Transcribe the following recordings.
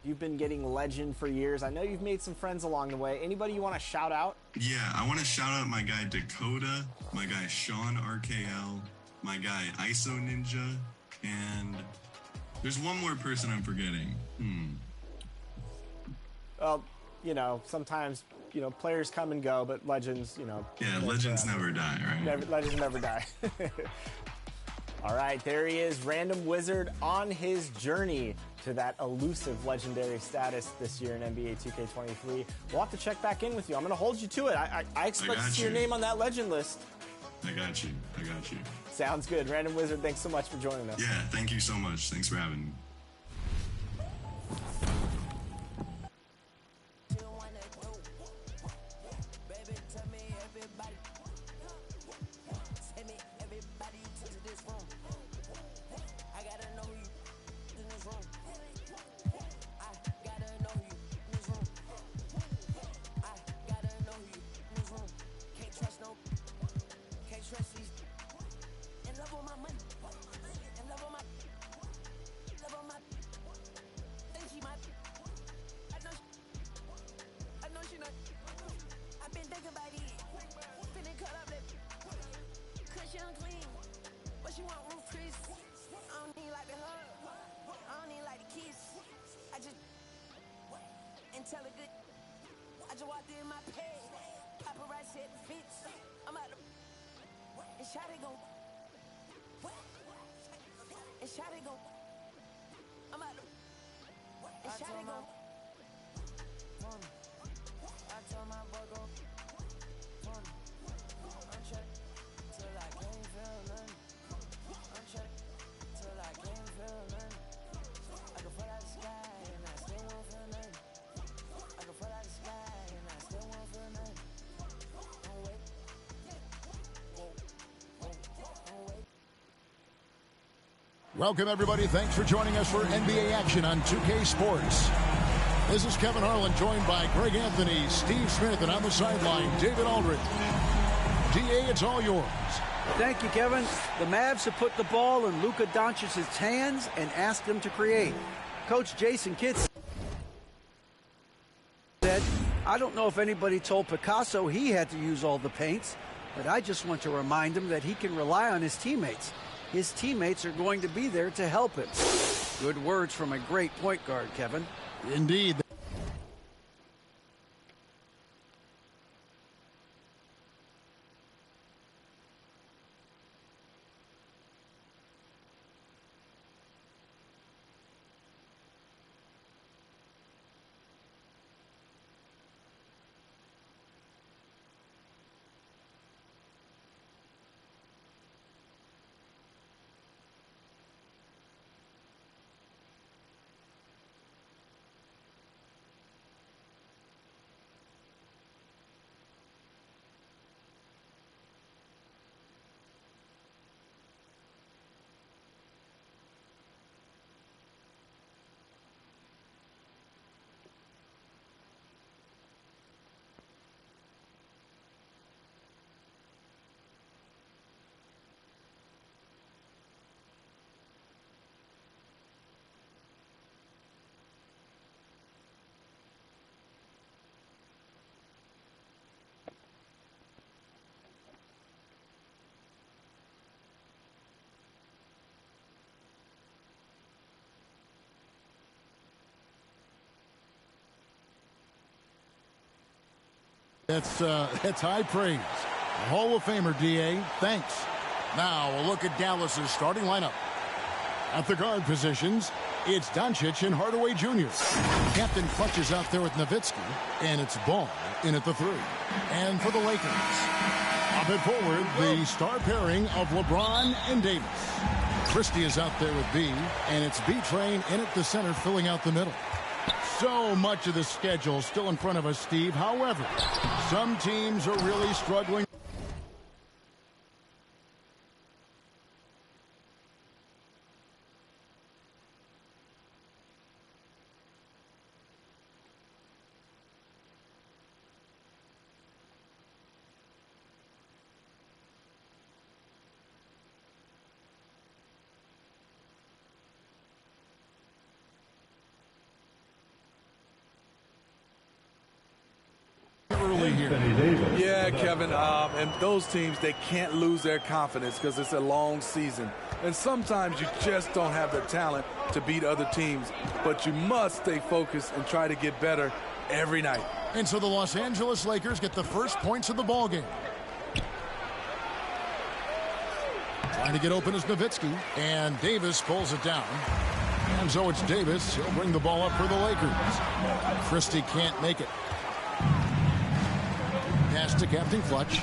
You've been getting legend for years. I know you've made some friends along the way. Anybody you want to shout out? Yeah, I want to shout out my guy Dakota, my guy Sean RKL, my guy ISO Ninja, and there's one more person I'm forgetting. Well, you know, sometimes, you know, players come and go, but legends, you know. Yeah, legends never die, right? Legends never die. All right, there he is, Random Wizard, on his journey to that elusive legendary status this year in NBA 2K23. We'll have to check back in with you. I'm going to hold you to it. I expect to see your name on that legend list. I got you. Sounds good. Random Wizard, thanks so much for joining us. Yeah, thank you so much. Thanks for having me. Welcome, everybody. Thanks for joining us for NBA action on 2K Sports. This is Kevin Harlan, joined by Greg Anthony, Steve Smith, and on the sideline, David Aldridge. DA, it's all yours. Thank you, Kevin. The Mavs have put the ball in Luka Doncic's hands and asked him to create. Coach Jason Kidd said, I don't know if anybody told Picasso he had to use all the paints, but I just want to remind him that he can rely on his teammates. His teammates are going to be there to help him. Good words from a great point guard, Kevin. Indeed. That's high praise. Hall of Famer, D.A. Thanks. Now a look at Dallas's starting lineup. At the guard positions, it's Doncic and Hardaway Jr. Captain clutches out there with Nowitzki, and it's Ball in at the 3. And for the Lakers, up and forward, the star pairing of LeBron and Davis. Christie is out there with B, and it's B-Train in at the center, filling out the middle. So much of the schedule still in front of us, Steve. However, some teams are really struggling. early here. Yeah, Kevin, and those teams, they can't lose their confidence because it's a long season. And sometimes you just don't have the talent to beat other teams. But you must stay focused and try to get better every night. And so the Los Angeles Lakers get the first points of the ball game. Trying to get open is Nowitzki, and Davis pulls it down. And so it's Davis. He'll bring the ball up for the Lakers. Christie can't make it. Pass to Captain Clutch.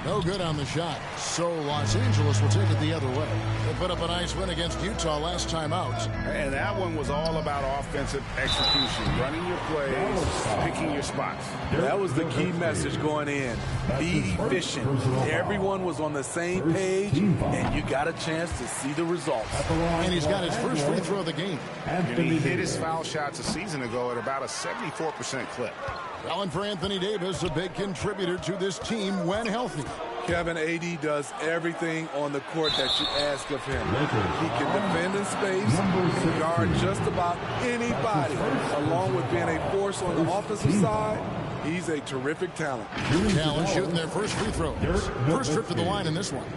No good on the shot. So Los Angeles will take it the other way. They put up a nice win against Utah last time out. And that one was all about offensive execution, running your plays, picking your spots. That was the key message going in. Be efficient. Everyone was on the same page, and you got a chance to see the results. And he's got his first free throw of the game. And he hit his foul shots a season ago at about a 74% clip. Well, and for Anthony Davis, a big contributor to this team when healthy. Kevin, AD does everything on the court that you ask of him. He can defend in space and guard just about anybody. Along with being a force on the offensive side, he's a terrific talent. Talent shooting their first free throws. First trip to the line in this one.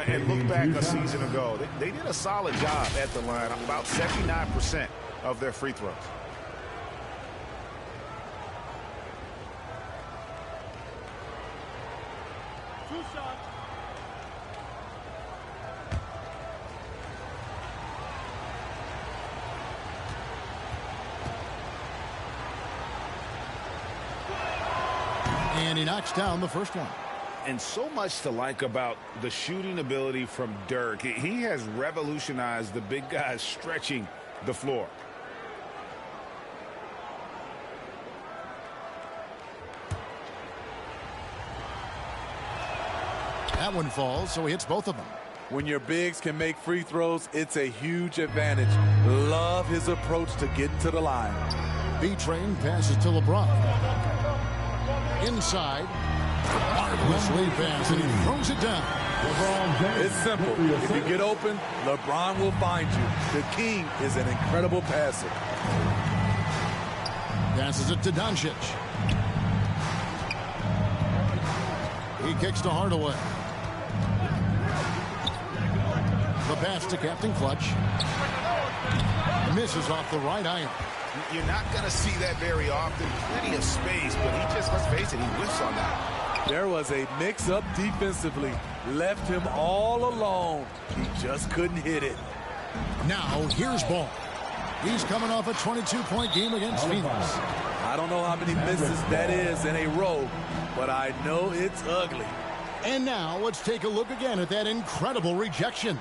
And look back a season ago. They did a solid job at the line, about 79% of their free throws. And he knocks down the first one. And so much to like about the shooting ability from Dirk. He has revolutionized the big guys stretching the floor. That one falls, so he hits both of them. When your bigs can make free throws, it's a huge advantage. Love his approach to getting to the line. B-Train passes to LeBron. Inside. Marvelous lead pass, and he throws it down. It's simple. If you get open, LeBron will find you. The king is an incredible passer. Passes it to Doncic. He kicks to Hardaway. The pass to Captain Clutch. Misses off the right iron. You're not going to see that very often. Plenty of space, but he just, let's face it, he whiffs on that. There was a mix-up defensively. Left him all alone. He just couldn't hit it. Now, here's Ball. He's coming off a 22-point game against Phoenix. I don't know how many misses that is in a row, but I know it's ugly. And now, let's take a look again at that incredible rejection.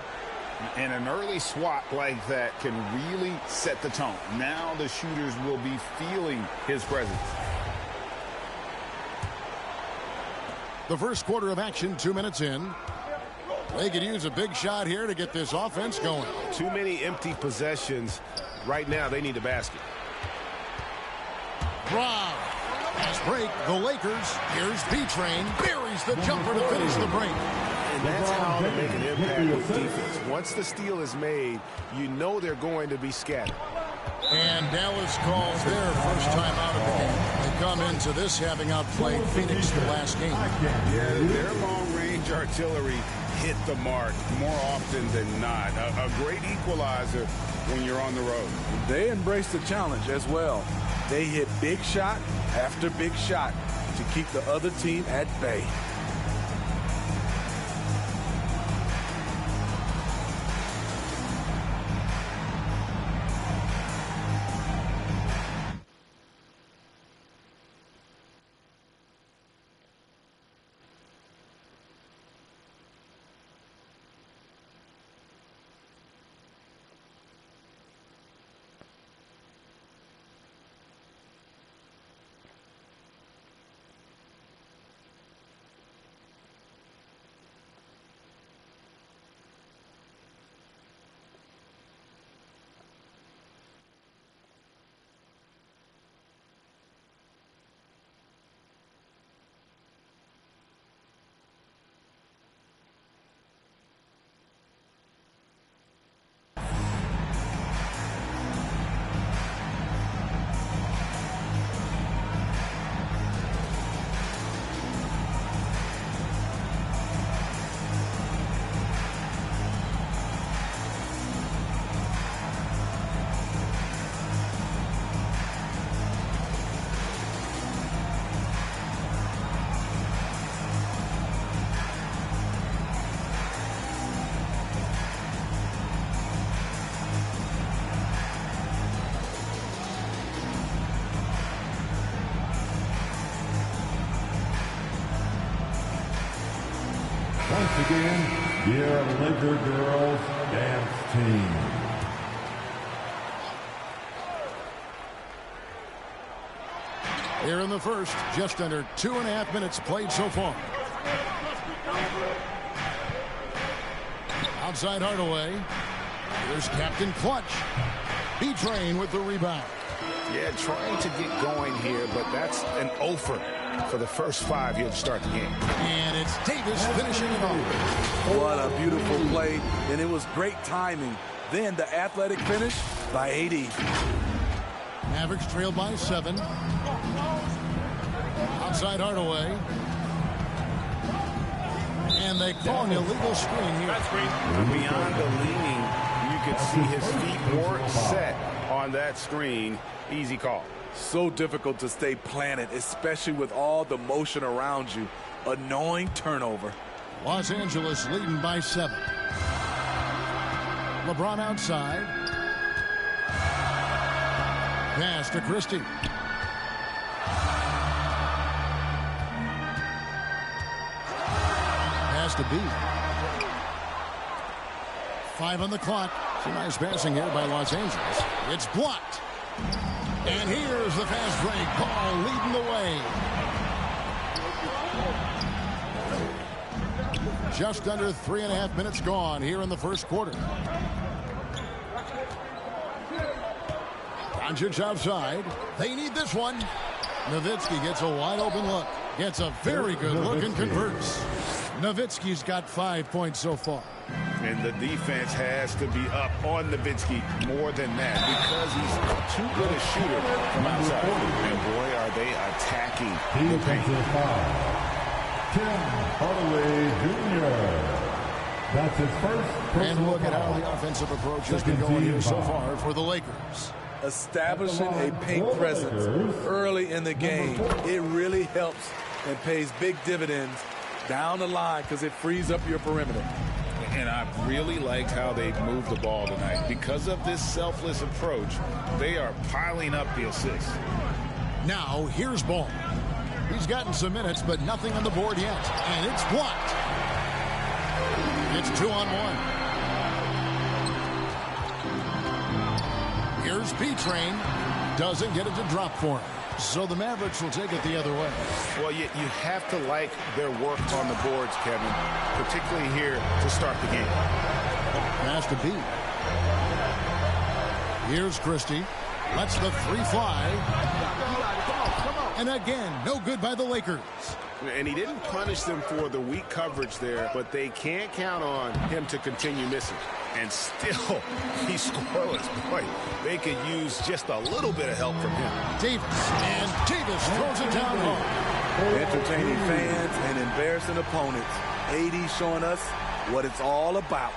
And an early swat like that can really set the tone. Now the shooters will be feeling his presence. The first quarter of action, 2 minutes in. They could use a big shot here to get this offense going. Too many empty possessions. Right now, they need a basket. Brown. Fast break. The Lakers. Here's B-Train. Buries the jumper to finish the break. And that's how they make an impact with defense. Once the steal is made, you know they're going to be scattered. And Dallas calls their first time out of the game. They come into this having outplayed Phoenix the last game. Yeah, their long-range artillery hit the mark more often than not. A great equalizer when you're on the road. They embrace the challenge as well. They hit big shot after big shot to keep the other team at bay. Once again, your Laker girls dance team. Here in the first, just under 2.5 minutes played so far. Outside Hardaway. Here's Captain Clutch. B-Train with the rebound. Yeah, trying to get going here, but that's an offer for the first 5 here to start the game. And it's Davis finishing it off. What a beautiful play, and it was great timing. Then the athletic finish by AD. Mavericks trail by 7. Outside Hardaway. And they call an illegal screen here. Beyond the leaning, you could see his feet weren't set on that screen. Easy call. So difficult to stay planted, especially with all the motion around you. Annoying turnover. Los Angeles leading by 7. LeBron outside. Pass to Christie. Pass to B. 5 on the clock. Some nice passing here by Los Angeles. It's blocked. And here's the fast break. Paul leading the way. Just under 3.5 minutes gone here in the first quarter. Doncic outside. They need this one. Nowitzki gets a wide open look. Gets a very good look and converts. Nowitzki's got 5 points so far. And the defense has to be up on Nowitzki more than that because he's too good a shooter from outside. And boy, are they attacking the paint. Tim Hardaway Jr. That's his first. And look at how the offensive approach has been going here so far for the Lakers. Establishing a paint presence early in the game, it really helps and pays big dividends down the line because it frees up your perimeter. And I really liked how they moved the ball tonight. Because of this selfless approach, they are piling up the assists. Now, here's Ball. He's gotten some minutes, but nothing on the board yet. And it's blocked. It's 2-on-1. Here's B-Train. Doesn't get it to drop for him. So the Mavericks will take it the other way. Well, you have to like their work on the boards, Kevin, particularly here to start the game. Pass to B. Here's Christie. Lets the 3 fly. And again, no good by the Lakers. And he didn't punish them for the weak coverage there, but they can't count on him to continue missing. And still, he's scoreless. Boy, they could use just a little bit of help from him. Davis, and Davis throws it down hard. Entertaining fans and embarrassing opponents. AD showing us what it's all about.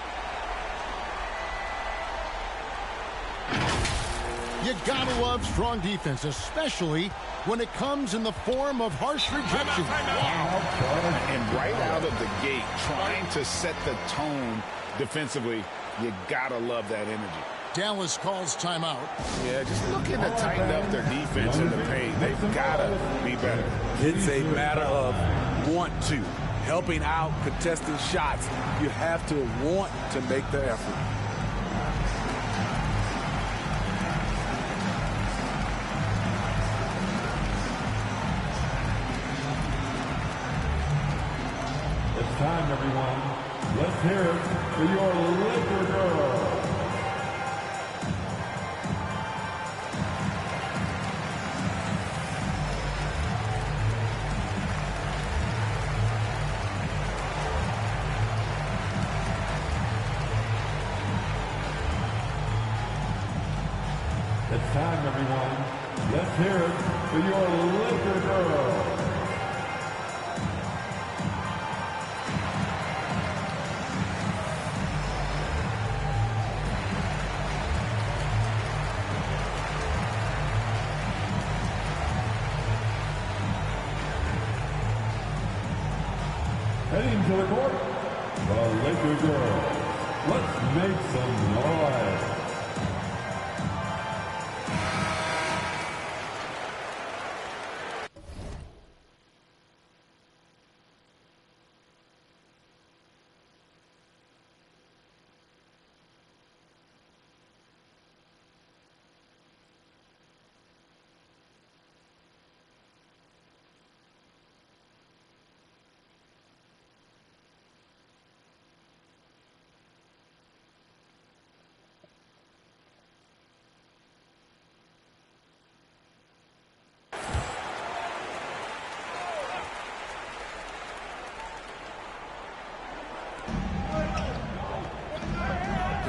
You gotta love strong defense, especially when it comes in the form of harsh rejection. Wow. And right out of the gate, trying to set the tone defensively, you gotta love that energy. Dallas calls timeout. Yeah, just looking to tighten up their defense in the paint. They've gotta be better. It's a matter of want to. Helping out, contesting shots. You have to want to make the effort. It's time, everyone. Let's hear it for your Laker girls. It's time, everyone. Let's hear it for your Laker girls. Heading to the court, the Laker girls. Let's make some noise.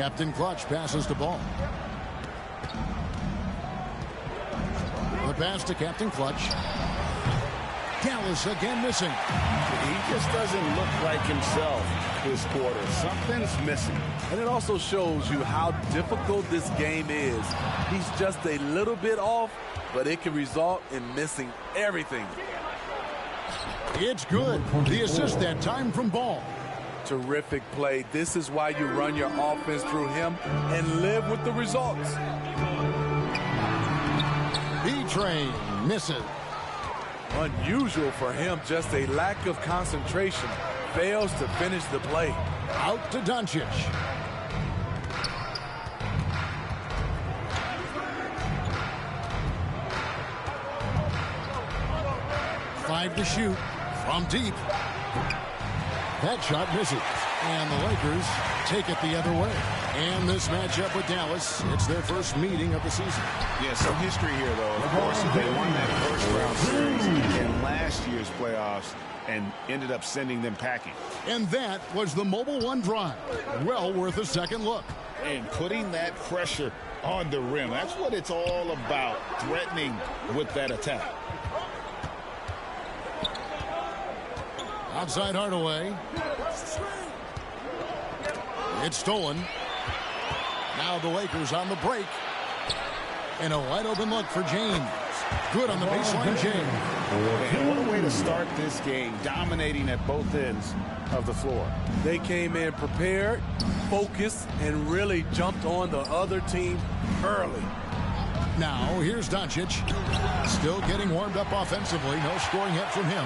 Captain Clutch passes the ball. The pass to Captain Clutch. Dallas again missing. He just doesn't look like himself this quarter. Something's missing. And it also shows you how difficult this game is. He's just a little bit off, but it can result in missing everything. It's good. The assist that time from Ball. Terrific play. This is why you run your offense through him and live with the results. B-Train misses. Unusual for him, just a lack of concentration. Fails to finish the play. Out to Doncic. Five to shoot from deep. That shot misses. And the Lakers take it the other way. And this matchup with Dallas, it's their first meeting of the season. Yeah, some history here, though. Of course, they won that first-round series in last year's playoffs and ended up sending them packing. And that was the Mobile One drive. Well worth a second look. And putting that pressure on the rim. That's what it's all about, threatening with that attack. Outside Hardaway. It's stolen. Now the Lakers on the break. And a wide open look for James. Good on the baseline, James. And what a way to start this game, dominating at both ends of the floor. They came in prepared, focused, and really jumped on the other team early. Now here's Doncic. Still getting warmed up offensively. No scoring hit from him.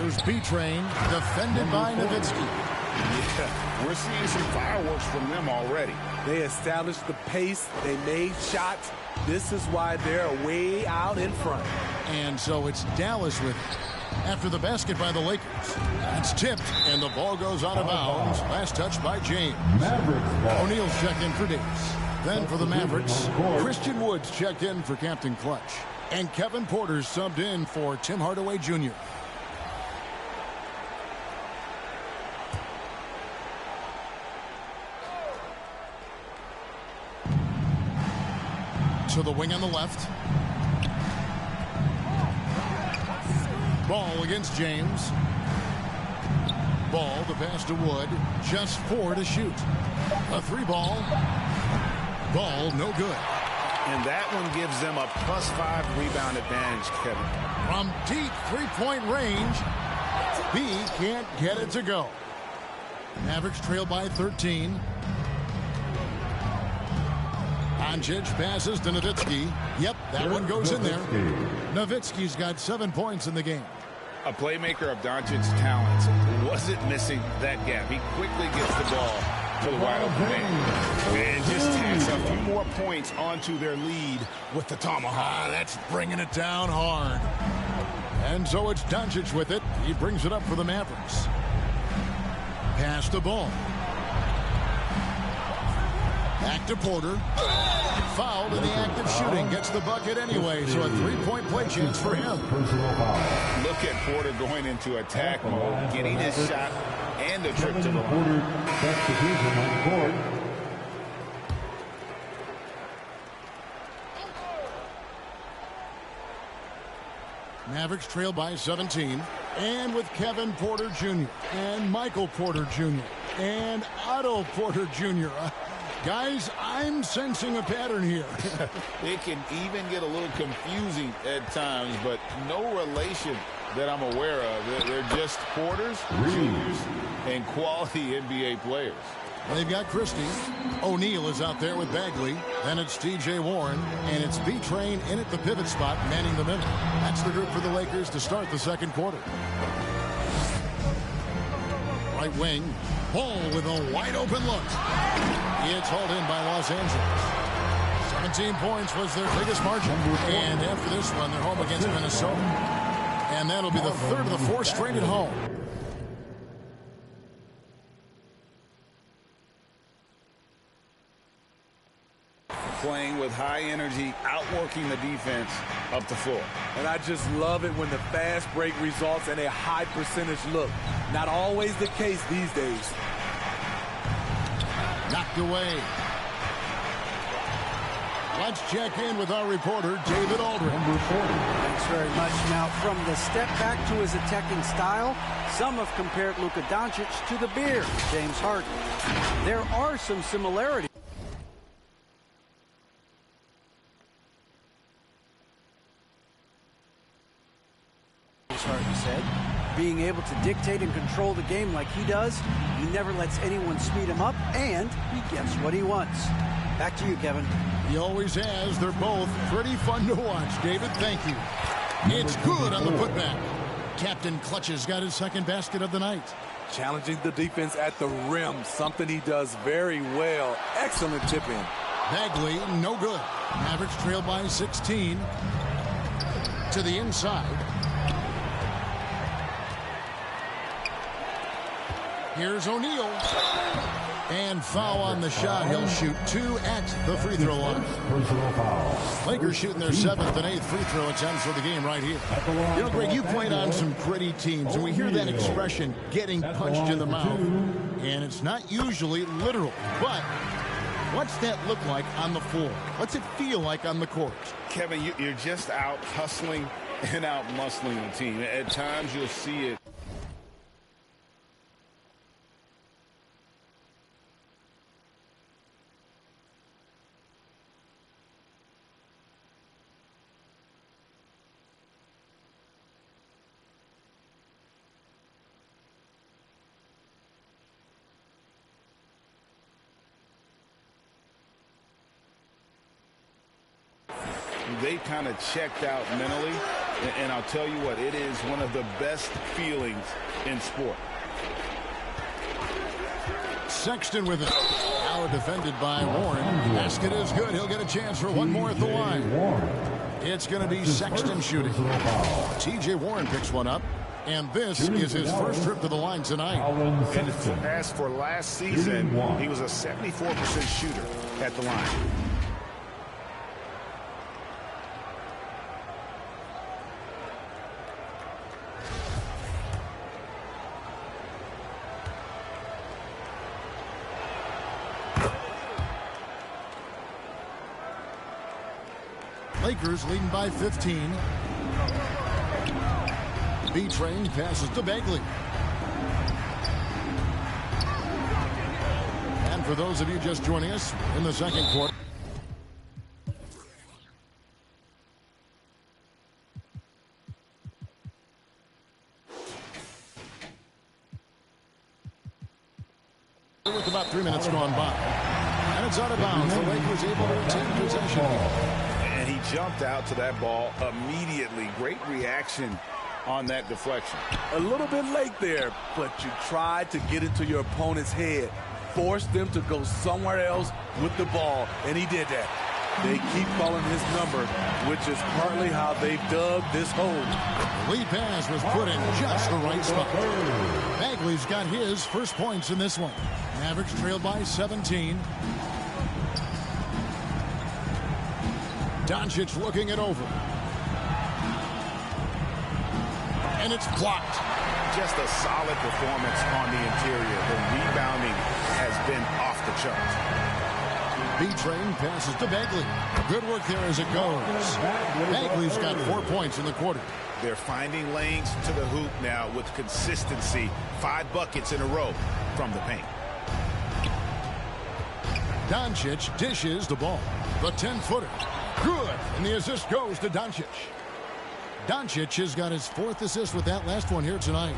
Here's B-Train, defended by Nowitzki. Yeah, we're seeing some fireworks from them already. They established the pace. They made shots. This is why they're way out in front. And so it's Dallas with it. After the basket by the Lakers. It's tipped, and the ball goes out of bounds. Last touch by James. O'Neal's checked in for Davis. Then for the Mavericks, Christian Woods checked in for Captain Clutch. And Kevin Porter subbed in for Tim Hardaway Jr. To the wing on the left. Ball against James. Ball, the pass to Wood. Just 4 to shoot. A 3-ball. Ball, no good. And that one gives them a +5 rebound advantage, Kevin. From deep three-point range, B can't get it to go. Mavericks trail by 13. Doncic passes to Nowitzki. Yep, that one goes in there. Nowitzki's got 7 points in the game. A playmaker of Doncic's talents wasn't missing that gap. He quickly gets the ball to the wide open man. And just tacks a few more points onto their lead with the tomahawk. That's bringing it down hard. And so it's Doncic with it. He brings it up for the Mavericks. Pass the ball. Back to Porter. Fouled in the act of shooting. Gets the bucket anyway, so a 3-point play chance for him. Look at Porter going into attack mode, getting his shot and a trip to the line. Mavericks trail by 17. And with Kevin Porter Jr. and Michael Porter Jr. and Otto Porter Jr. Guys, I'm sensing a pattern here. It can even get a little confusing at times, but no relation that I'm aware of. They're just Porters, juniors, and quality NBA players. They've got Christie. O'Neal is out there with Bagley. Then it's T.J. Warren, and it's B-Train in at the pivot spot, manning the middle. That's the group for the Lakers to start the second quarter. Right wing. Ball with a wide open look. It's hauled in by Los Angeles. 17 points was their biggest margin. And after this one, they're home against Minnesota. And that'll be the third of the 4 straight at home. Playing with high energy, outworking the defense up the floor. And I just love it when the fast break results in a high percentage look. Not always the case these days. Knocked away. Let's check in with our reporter, David Aldridge. Thanks very much. Now, from the step back to his attacking style, some have compared Luka Doncic to the Bear, James Harden. There are some similarities. Harden said, being able to dictate and control the game like he does, he never lets anyone speed him up, and he gets what he wants. Back to you, Kevin. He always has. They're both pretty fun to watch. David, thank you. It's good on the putback. Captain Clutch has got his second basket of the night. Challenging the defense at the rim, something he does very well. Excellent tip-in. Bagley, no good. Mavericks trail by 16. To the inside. Here's O'Neal. And foul on the shot. He'll shoot 2 at the free throw line. Lakers shooting their 7th and 8th free throw attempts for the game right here. You know, Greg, you played on some gritty teams, and we hear that expression, getting punched in the mouth. And it's not usually literal, but what's that look like on the floor? What's it feel like on the court? Kevin, you're just out hustling and out muscling the team. At times you'll see it. They kind of checked out mentally, and I'll tell you what, it is one of the best feelings in sport. Sexton with it. Now defended by Warren. Basket is good. He'll get a chance for one more at the line. It's going to be Sexton shooting. T.J. Warren picks one up, and this is his first trip to the line tonight. And as for last season, he was a 74% shooter at the line. Lakers leading by 15. B-Train passes to Bagley. And for those of you just joining us in the second quarter, with about 3 minutes gone by. And it's out of bounds. The Lakers able to retain possession. And he jumped out to that ball immediately. Great reaction on that deflection. A little bit late there, but you tried to get into your opponent's head. Force them to go somewhere else with the ball, and he did that. They keep calling his number, which is partly how they've dug this hole. The lead pass was put in just the right spot. Bagley's got his first points in this one. Mavericks trail by 17. Doncic looking it over. And it's blocked. Just a solid performance on the interior. The rebounding has been off the charts. B-Train passes to Bagley. Good work there as it goes. Bagley's got 4 points in the quarter. They're finding lanes to the hoop now with consistency. 5 buckets in a row from the paint. Doncic dishes the ball. The 10-footer. Good. And the assist goes to Doncic. Doncic has got his 4th assist with that last one here tonight.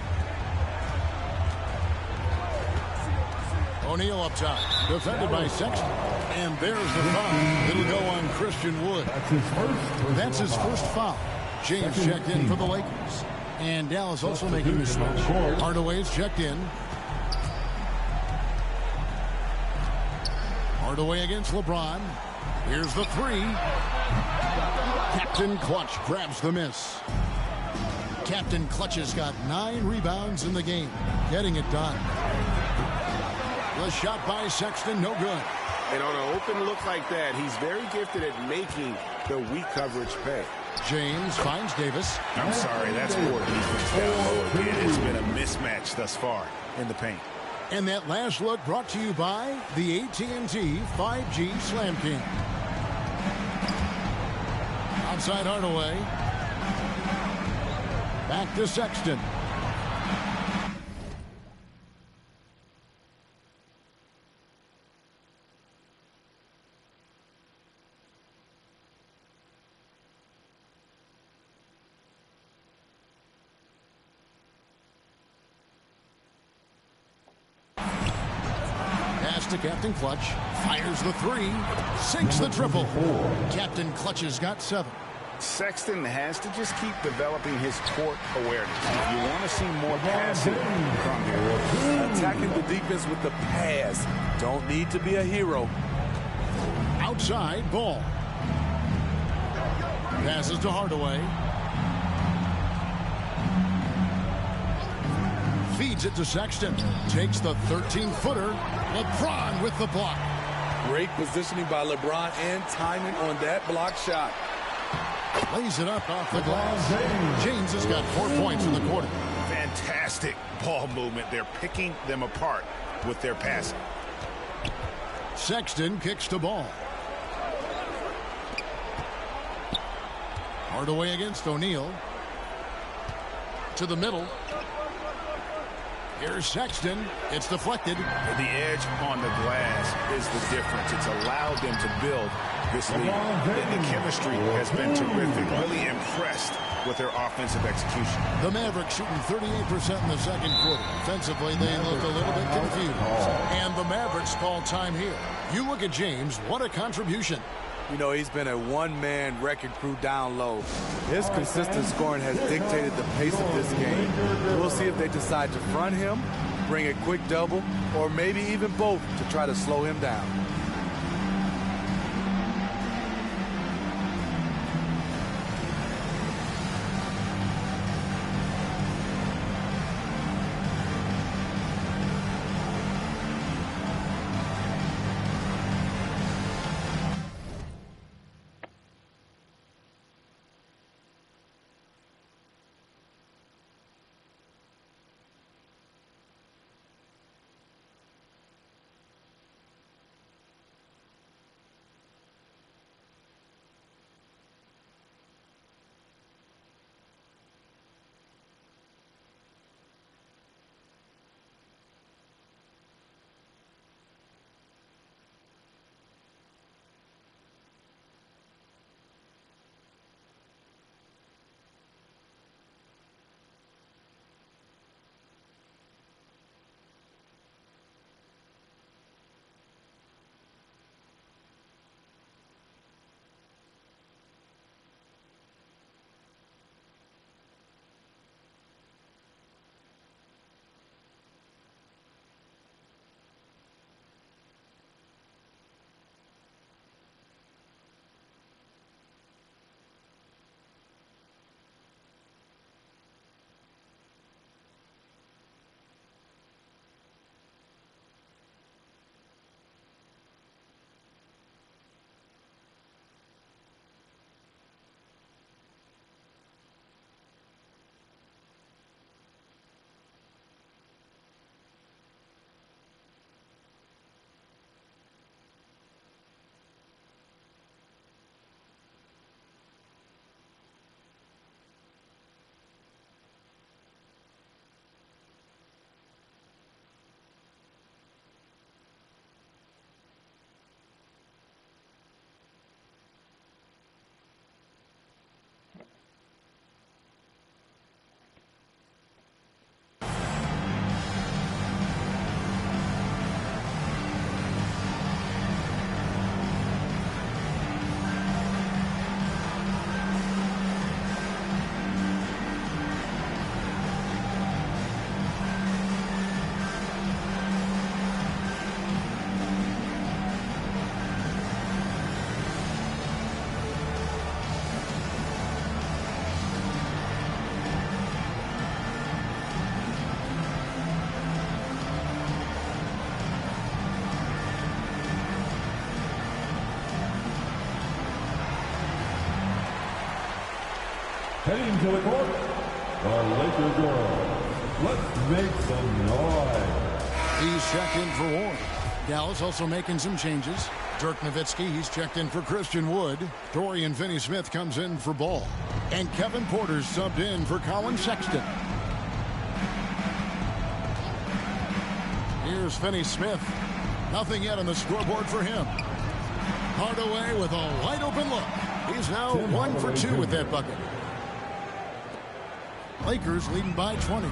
O'Neal up top. Defended by Sexton. And there's the foul. It'll go on Christian Wood. That's his first foul. James checked in for the Lakers. And Dallas also making the switch. Hardaway's checked in. Hardaway against LeBron. Here's the 3. Captain Clutch grabs the miss. Captain Clutch has got 9 rebounds in the game. Getting it done. The shot by Sexton, no good. And on an open look like that, he's very gifted at making the weak coverage pay. James finds Davis. I'm sorry, that's poor defense down low again. It's been a mismatch thus far in the paint. And that last look brought to you by the AT&T 5G Slam King. Outside Hardaway. Back to Sexton. To Captain Clutch, fires the three, sinks the triple. Captain Clutch has got 7. Sexton has to just keep developing his court awareness. If you want to see more passing from him. Attacking the defense with the pass. Don't need to be a hero. Outside Ball. Passes to Hardaway. Feeds it to Sexton. Takes the 13-footer. LeBron with the block. Great positioning by LeBron and timing on that block shot. Lays it up off the glass. James has got 4 points in the quarter. Fantastic ball movement. They're picking them apart with their passing. Sexton kicks the ball. Hardaway against O'Neal. To the middle. Here's Sexton. It's deflected. The edge on the glass is the difference. It's allowed them to build this lead. And the chemistry has been terrific. Really impressed with their offensive execution. The Mavericks shooting 38% in the second quarter. Offensively, they look a little bit confused. And the Mavericks call time here. You look at James, what a contribution. You know, he's been a one-man wrecking crew down low. His consistent scoring has dictated the pace of this game. We'll see if they decide to front him, bring a quick double, or maybe even both to try to slow him down. Heading to the court, the Laker girls. Let's make some noise. He's checked in for Ward. Dallas also making some changes. Dirk Nowitzki, he's checked in for Christian Wood. Dorian Finney-Smith comes in for Ball. And Kevin Porter's subbed in for Colin Sexton. Here's Finney-Smith. Nothing yet on the scoreboard for him. Hardaway with a wide open look. He's now 1 for 2 with that bucket. Lakers leading by 20.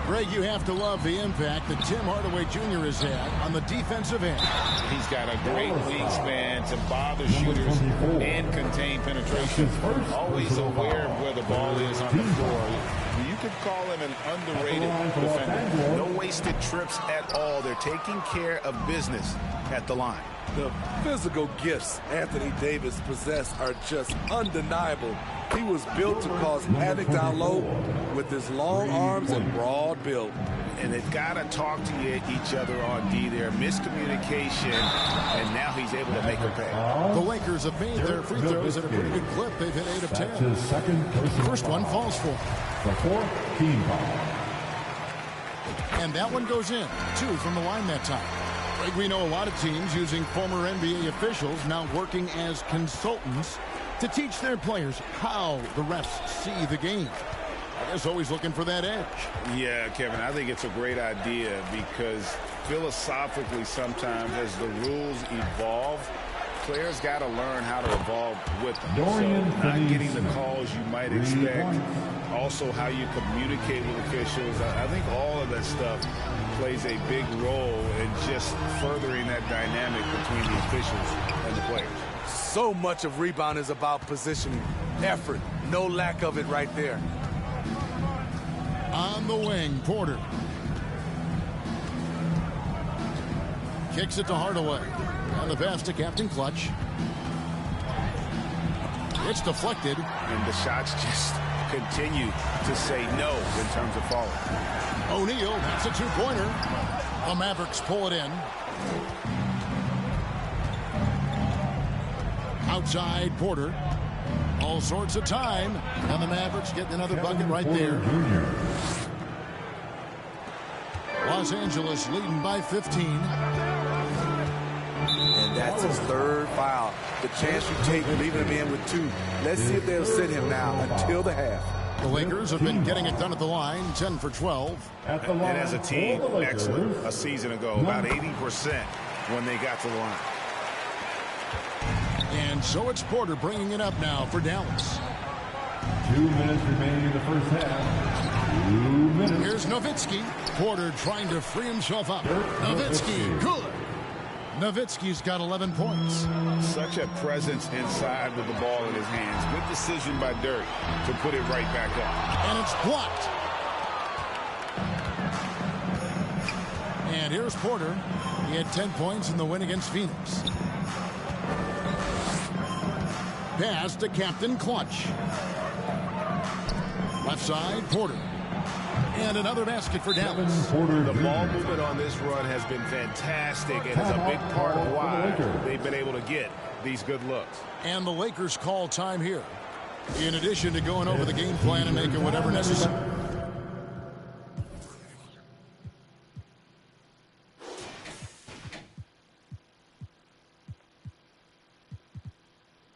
Greg, you have to love the impact that Tim Hardaway Jr. has had on the defensive end. He's got a great wingspan to bother shooters and contain penetration. Always aware of where the ball is on the floor. You could call him an underrated defender. No wasted trips at all. They're taking care of business at the line. The physical gifts Anthony Davis possesses are just undeniable. He was built to cause havoc down low with his long arms and broad build. And they've got to talk to each other on D there. Miscommunication, and now he's able to make a pay. The Lakers have made their free throws at a pretty good clip. They've hit 8 of 10. That's his second First one falls for. The fourth team foul. And that one goes in. 2 from the line that time. Like we know a lot of teams using former NBA officials now working as consultants to teach their players how the refs see the game. I guess always looking for that edge. Yeah, Kevin, I think it's a great idea because philosophically sometimes as the rules evolve, players got to learn how to evolve with them. So not getting the calls you might expect, also how you communicate with officials. I think all of that stuff plays a big role in just furthering that dynamic between the officials and the players. So much of rebound is about positioning, effort, no lack of it right there. On the wing, Porter. Kicks it to Hardaway. And the pass to Captain Clutch. It's deflected. And the shots just continue to say no in terms of falling. O'Neal, that's a 2-pointer. The Mavericks pull it in. Outside, Porter. All sorts of time. And the Mavericks getting another bucket right there. Los Angeles leading by 15. And that's his third foul. The chance you take leaving him in with 2. Let's see if they'll sit him now until the half. The Lakers have been getting it done at the line, 10 for 12. And as a team, excellent. A season ago, about 80% when they got to the line. And so it's Porter bringing it up now for Dallas. 2 minutes remaining in the first half. 2 minutes. Here's Nowitzki. Porter trying to free himself up. Nowitzki, good. Nowitzki's got 11 points. Such a presence inside with the ball in his hands. Good decision by Dirk to put it right back up. And it's blocked. And here's Porter. He had 10 points in the win against Phoenix. Pass to Captain Clutch. Left side, Porter. And another basket for Dallas. The ball movement on this run has been fantastic and is a big part of why they've been able to get these good looks. And the Lakers call time here. In addition to going over the game plan and making whatever necessary.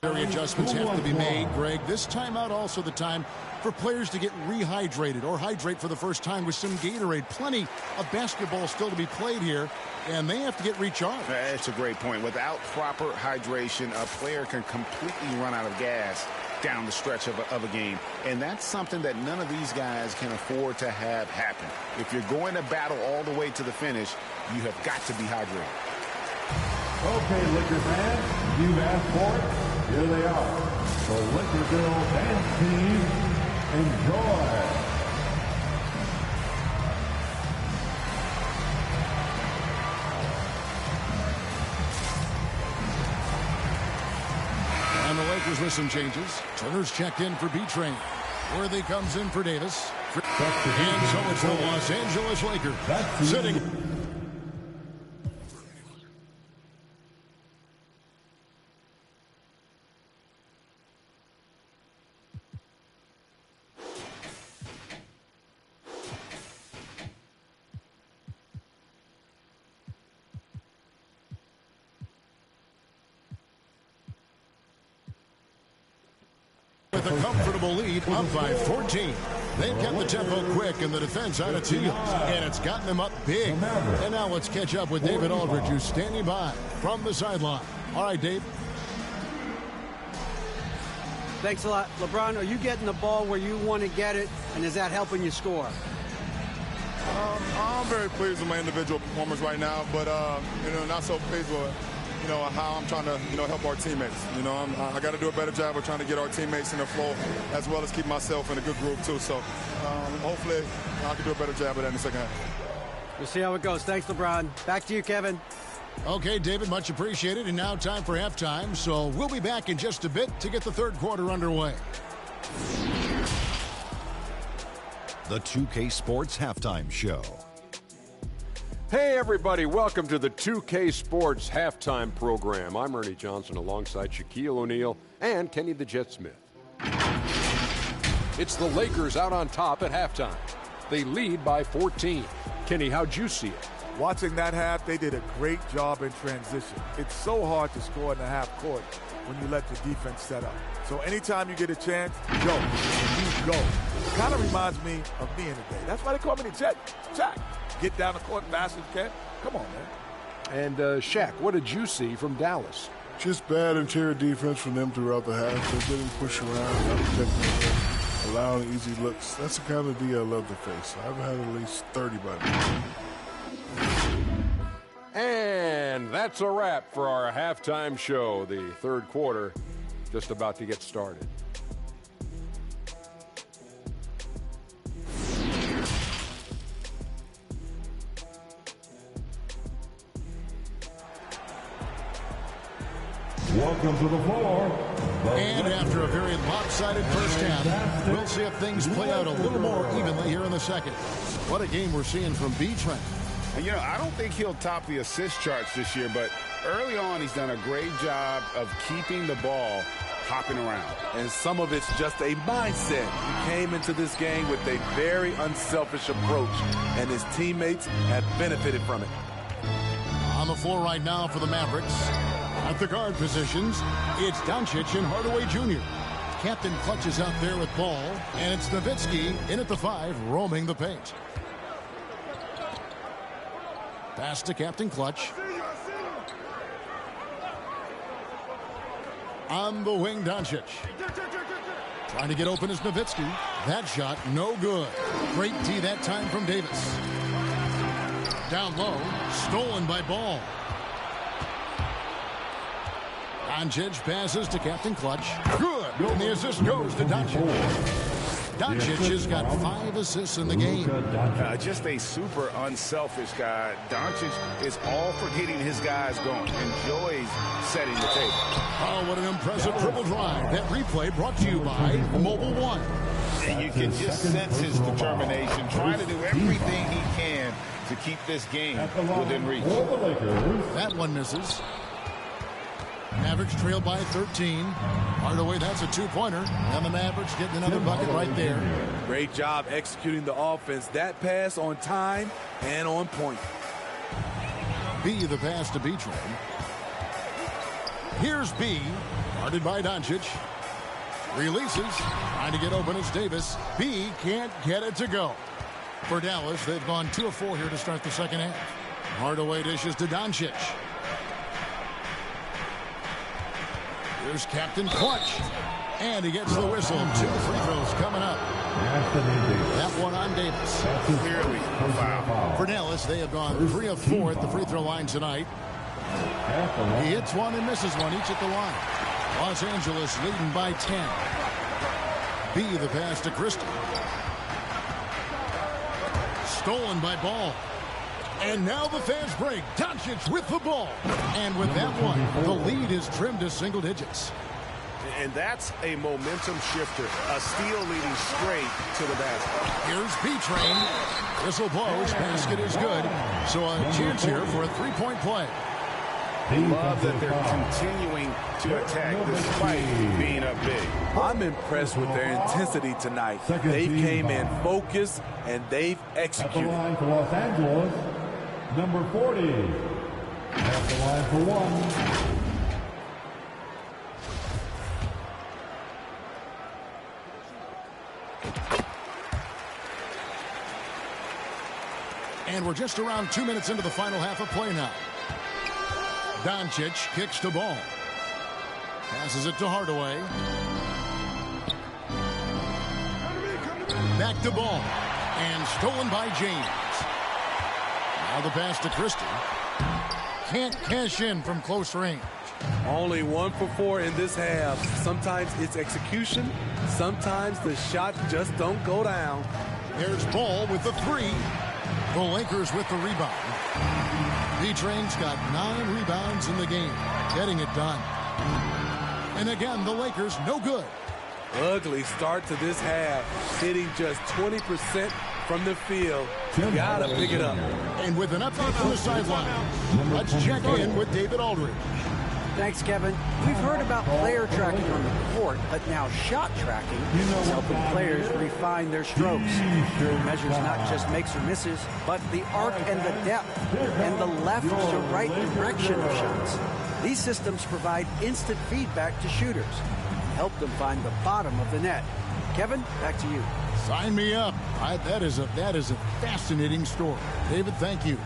Adjustments have to be made, Greg. This timeout also the time for players to get rehydrated or hydrate for the first time with some Gatorade. Plenty of basketball still to be played here, and they have to get recharged. That's a great point. Without proper hydration, a player can completely run out of gas down the stretch of a game, and that's something that none of these guys can afford to have happen. If you're going to battle all the way to the finish, you have got to be hydrated. Okay, Lakers fans, you've asked for it. Here they are, the Laker Girls dance team. Enjoy. And the Lakers with some changes. Turner's checked in for B-Train. Worthy comes in for Davis. And so it's the Los Angeles Lakers sitting. with a comfortable lead, up by 14. They've kept the tempo quick and the defense on its heels, and it's gotten them up big. And now let's catch up with David Aldridge, who's standing by from the sideline. All right, Dave. Thanks a lot. LeBron, are you getting the ball where you want to get it, and is that helping you score? I'm very pleased with my individual performance right now, but not so pleased with how I'm trying to help our teammates. I got to do a better job of trying to get our teammates in the flow, as well as keep myself in a good group too. So hopefully I can do a better job of that in the second half. We'll see how it goes. Thanks, LeBron. Back to you, Kevin. Okay, David, much appreciated. And now time for halftime. So we'll be back in just a bit to get the third quarter underway. The 2K Sports Halftime Show. Hey, everybody. Welcome to the 2K Sports Halftime Program. I'm Ernie Johnson alongside Shaquille O'Neal and Kenny the Jet Smith. It's the Lakers out on top at halftime. They lead by 14. Kenny, how'd you see it? Watching that half, they did a great job in transition. It's so hard to score in the half court when you let the defense set up. So anytime you get a chance, go. You go. It kind of reminds me of me in the day. That's why they call me the Jet. Jack. Get down the court fast as you can. Come on, man. And Shaq, what did you see from Dallas? Just bad interior defense from them throughout the half. They're getting pushed around, not protecting them, allowing easy looks. That's the kind of D I love to face. I've had at least 30 by now. And that's a wrap for our halftime show. The third quarter just about to get started. Welcome to the floor. And after a very lopsided first half, we'll see if things play out a little more evenly here in the second. What a game we're seeing from B-Train. And, I don't think he'll top the assist charts this year, but early on he's done a great job of keeping the ball hopping around. And some of it's just a mindset. He came into this game with a very unselfish approach, and his teammates have benefited from it. On the floor right now for the Mavericks, at the guard positions, it's Doncic and Hardaway Jr. Captain Clutch is out there with ball, and it's Nowitzki in at the 5, roaming the paint. Pass to Captain Clutch. On the wing, Doncic. Trying to get open is Nowitzki. That shot, no good. Great D that time from Davis. Down low, stolen by Ball. Doncic passes to Captain Clutch. Good. And the assist goes to Doncic. Doncic has got 5 assists in the game. Just a super unselfish guy. Doncic is all for getting his guys going. Enjoys setting the table. Oh, what an impressive dribble drive. That replay brought to you by Mobile One. And you can just sense his determination, trying to do everything he can to keep this game within reach. That one misses. Mavericks trail by 13. Hardaway, that's a 2-pointer. And the Mavericks getting another bucket right there. Great job executing the offense. That pass on time and on point. B, the pass to B-Train. Here's B, guarded by Doncic. Releases, trying to get open as Davis. B can't get it to go. For Dallas, they've gone 2 of 4 here to start the second half. Hardaway dishes to Doncic. Here's Captain Clutch. And he gets the whistle. 2 free throws coming up. That one on Davis. Clearly a foul. For Dallas, they have gone 3 of 4 at the free throw line tonight. He hits one and misses one, each at the line. Los Angeles leading by 10. B, the pass to Christie. Stolen by Ball. And now the fast break. Doncic with the ball. And with that one, the lead is trimmed to single digits. And that's a momentum shifter. A steal leading straight to the basket. Here's B-Train. Whistle blows. Basket is good. So a chance here for a 3-point play. Love that they're continuing to attack despite being up big. I'm impressed with their intensity tonight. They came in focused and they've executed. At the line for Los Angeles, number 40. At the line for 1. And we're just around 2 minutes into the final half of play now. Doncic kicks the ball. Passes it to Hardaway. Back to ball. And stolen by James. Now the pass to Christie. Can't cash in from close range. Only 1 for 4 in this half. Sometimes it's execution. Sometimes the shots just don't go down. There's Ball with the 3. The Lakers with the rebound. B-Train's got 9 rebounds in the game, getting it done. And again, the Lakers no good. Ugly start to this half, hitting just 20% from the field. Gotta pick it up. And with an update from the sideline, let's check in with David Aldridge. Thanks, Kevin. We've heard about player tracking on the court, but now shot tracking is helping players refine their strokes. It measures not just makes or misses, but the arc and the depth, and the left to right direction of shots. These systems provide instant feedback to shooters and help them find the bottom of the net. Kevin, back to you. Sign me up. That is a fascinating story. David, thank you.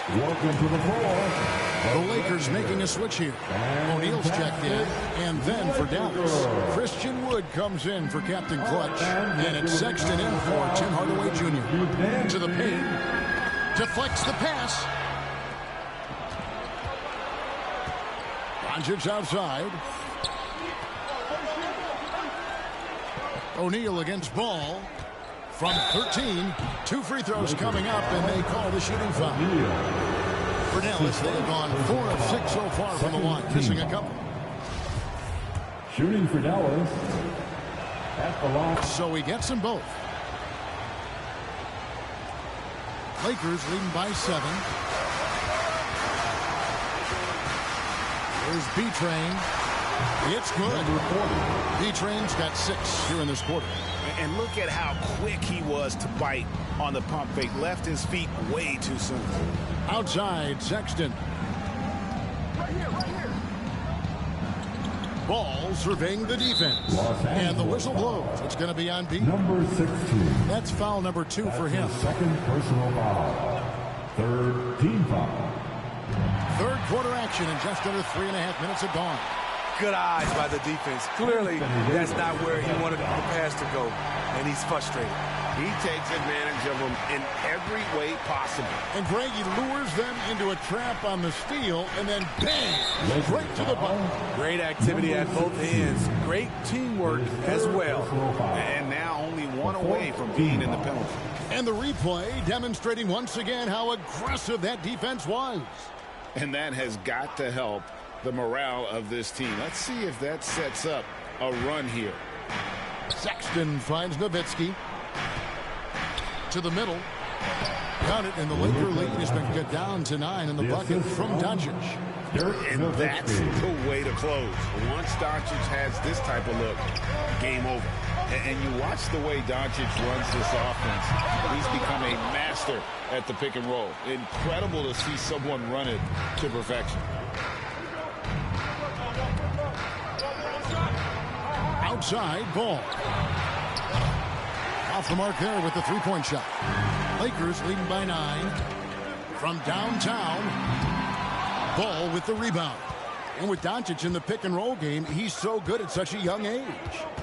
Welcome to the floor, the The Lakers making a switch here. O'Neal's checked in, and then for Dallas, Christian Wood comes in for Captain Clutch, and it's Sexton in for Tim Hardaway Jr. To the paint, deflects the pass. Doncic outside. O'Neal against Ball. From 13, 2 free throws coming up, and they call the shooting foul. For Dallas, they have gone 4 of 6 so far from the line, missing a couple. Shooting for Dallas at the line. So he gets them both. Lakers leading by 7. Here's B-Train. It's good. B-Train's got 6 here in this quarter. And look at how quick he was to bite on the pump fake. Left his feet way too soon. Outside, Sexton. Right here. Ball surveying the defense. And the whistle blows. It's going to be on B. Number 16. That's foul number 2 for him. Second personal foul. Third team foul. Third quarter action and just under 3.5 minutes have gone. Good eyes by the defense. Clearly, that's not where he wanted the pass to go, and he's frustrated. He takes advantage of them in every way possible. And Greg, he lures them into a trap on the steal, and then bang, straight to the button. Great activity at both ends. Great teamwork as well. And now only one away from being in the penalty. And the replay demonstrating once again how aggressive that defense was. And that has got to help the morale of this team. Let's see if that sets up a run here. Sexton finds Nowitzki. To the middle. Got it, and the Laker lead has been cut down to 9 in the bucket from Doncic. And that's the way to close. Once Doncic has this type of look, game over. And you watch the way Doncic runs this offense. He's become a master at the pick and roll. Incredible to see someone run it to perfection. Outside, Ball. Off the mark there with the three-point shot. Lakers leading by 9. From downtown, Ball with the rebound. And with Doncic in the pick and roll game, he's so good at such a young age.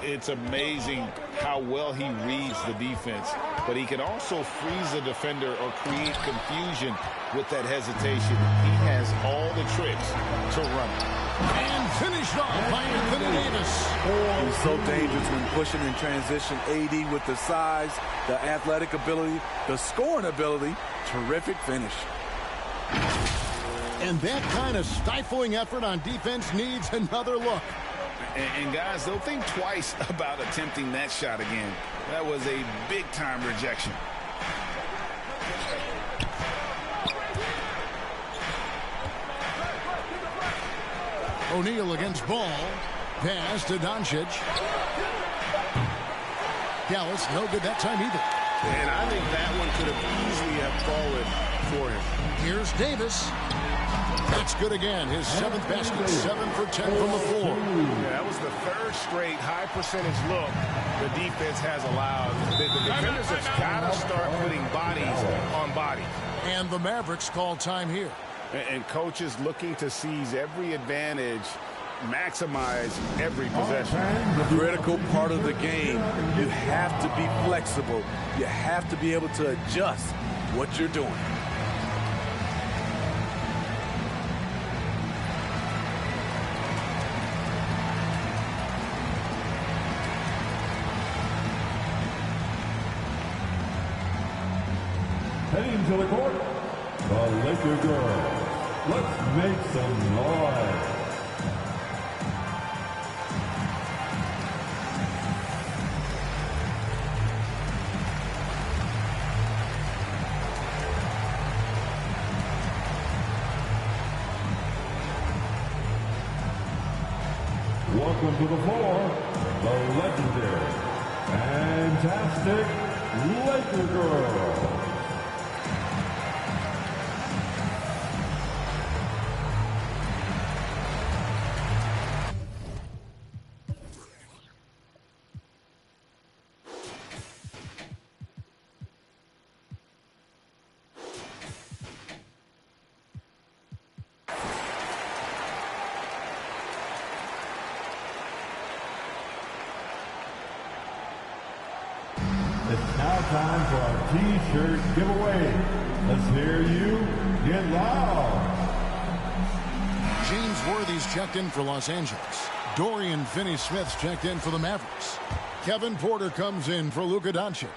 It's amazing how well he reads the defense, but he can also freeze a defender or create confusion with that hesitation. He has all the tricks to run it. And finished off by Anthony Davis. He's so dangerous when pushing in transition. AD with the size, the athletic ability, the scoring ability. Terrific finish. And that kind of stifling effort on defense needs another look. And guys, don't think twice about attempting that shot again. That was a big-time rejection. O'Neal against Ball. Pass to Doncic. Dallas, no good that time either. And I think that one could have easily have fallen for him. Here's Davis. That's good again. His 7th basket, 7 for 10 from the floor. Yeah, that was the 3rd straight high percentage look the defense has allowed. The defenders have got to start putting bodies on bodies. And the Mavericks call time here. And coaches looking to seize every advantage, maximize every possession. The critical part of the game, you have to be flexible. You have to be able to adjust what you're doing. Heading to the court, the Laker girls. Let's make some noise. Welcome to the floor, the legendary, fantastic Laker girls. time for our T-shirt giveaway. Let's hear you get loud. James Worthy's checked in for Los Angeles. Dorian Finney-Smith's checked in for the Mavericks. Kevin Porter comes in for Luka Doncic.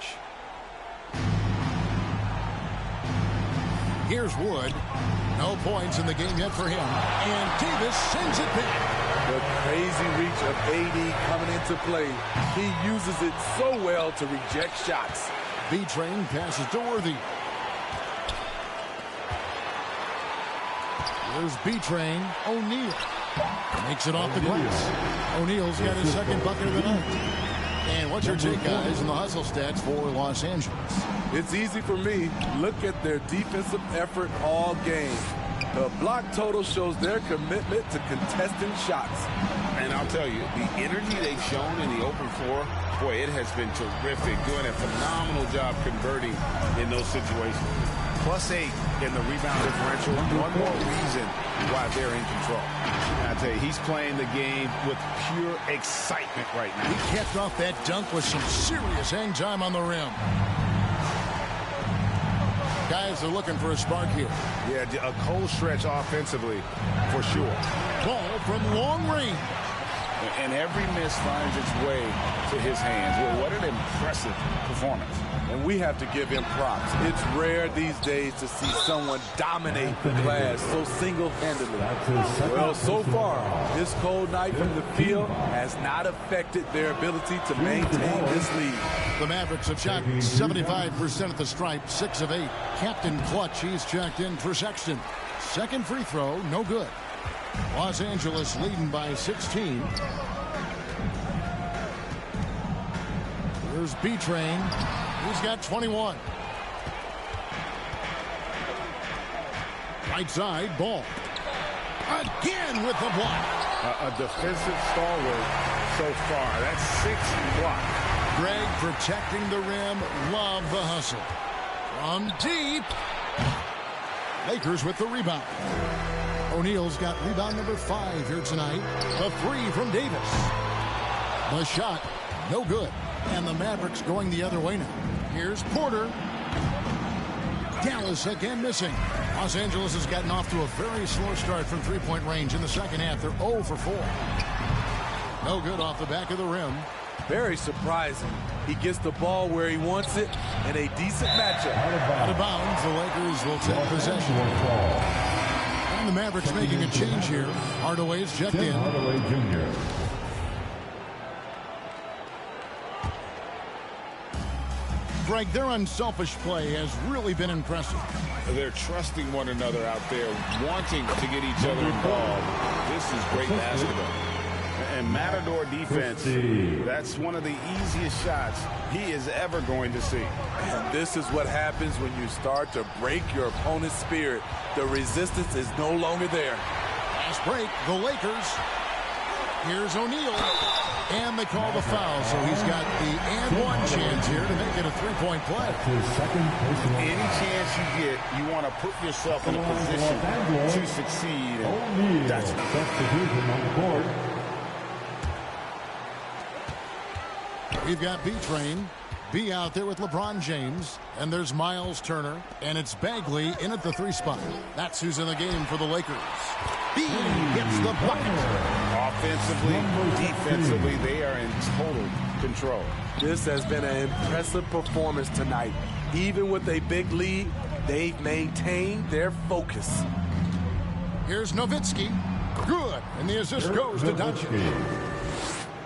Here's Wood. No points in the game yet for him. And Davis sends it back. The crazy reach of AD coming into play. He uses it so well to reject shots. B-Train passes to Worthy. Here's B-Train. O'Neal makes it off the glass. O'Neal's got his second bucket of the night. And what's your take, guys, in the hustle stats for Los Angeles? It's easy for me. Look at their defensive effort all game. The block total shows their commitment to contesting shots. And I'll tell you, the energy they've shown in the open floor, boy, it has been terrific. Doing a phenomenal job converting in those situations. +8 in the rebound differential. One more reason why they're in control. And I tell you, he's playing the game with pure excitement right now. He capped off that dunk with some serious hang time on the rim. Guys are looking for a spark here. Yeah, a cold stretch offensively, for sure. Ball from long range. And every miss finds its way to his hands. Well, what an impressive performance. And we have to give him props. It's rare these days to see someone dominate the glass so single-handedly. Well, so far, this cold night from the field has not affected their ability to maintain this lead. The Mavericks have shot 75% at the stripe, 6 of 8. Captain Clutch, he's checked in for Sexton. Second free throw, no good. Los Angeles leading by 16. Here's B-Train. He's got 21. Right side, Ball. Again with the block. A defensive stalwart so far. That's 6 blocks. Greg protecting the rim. Love the hustle. From deep. Lakers with the rebound. O'Neal's got rebound number 5 here tonight. The 3 from Davis. The shot, no good. And the Mavericks going the other way now. Here's Porter. Dallas again missing. Los Angeles has gotten off to a very slow start from three-point range in the second half. They're 0 for 4. No good off the back of the rim. Very surprising. He gets the ball where he wants it in a decent matchup. Out of bounds, the Lakers will take possession. And the Mavericks making a change here. Hardaway's checked in. Hardaway Jr. Greg, their unselfish play has really been impressive. They're trusting one another out there, wanting to get each other involved. This is great basketball. And Matador defense, that's one of the easiest shots he is ever going to see. And this is what happens when you start to break your opponent's spirit. The resistance is no longer there. Fast break, the Lakers. Here's O'Neal. And they call the foul, so he's got the and one chance here to make it a three-point play. Any chance you get, you want to put yourself in a position to succeed. And that's substitution on the court. We've got B-Train. B out there with LeBron James. And there's Miles Turner. And it's Bagley in at the 3 spot. That's who's in the game for the Lakers. B gets the bucket. Offensively, defensively, they are in total control. This has been an impressive performance tonight. Even with a big lead, they've maintained their focus. Here's Nowitzki. Good. And the assist goes to Doncic.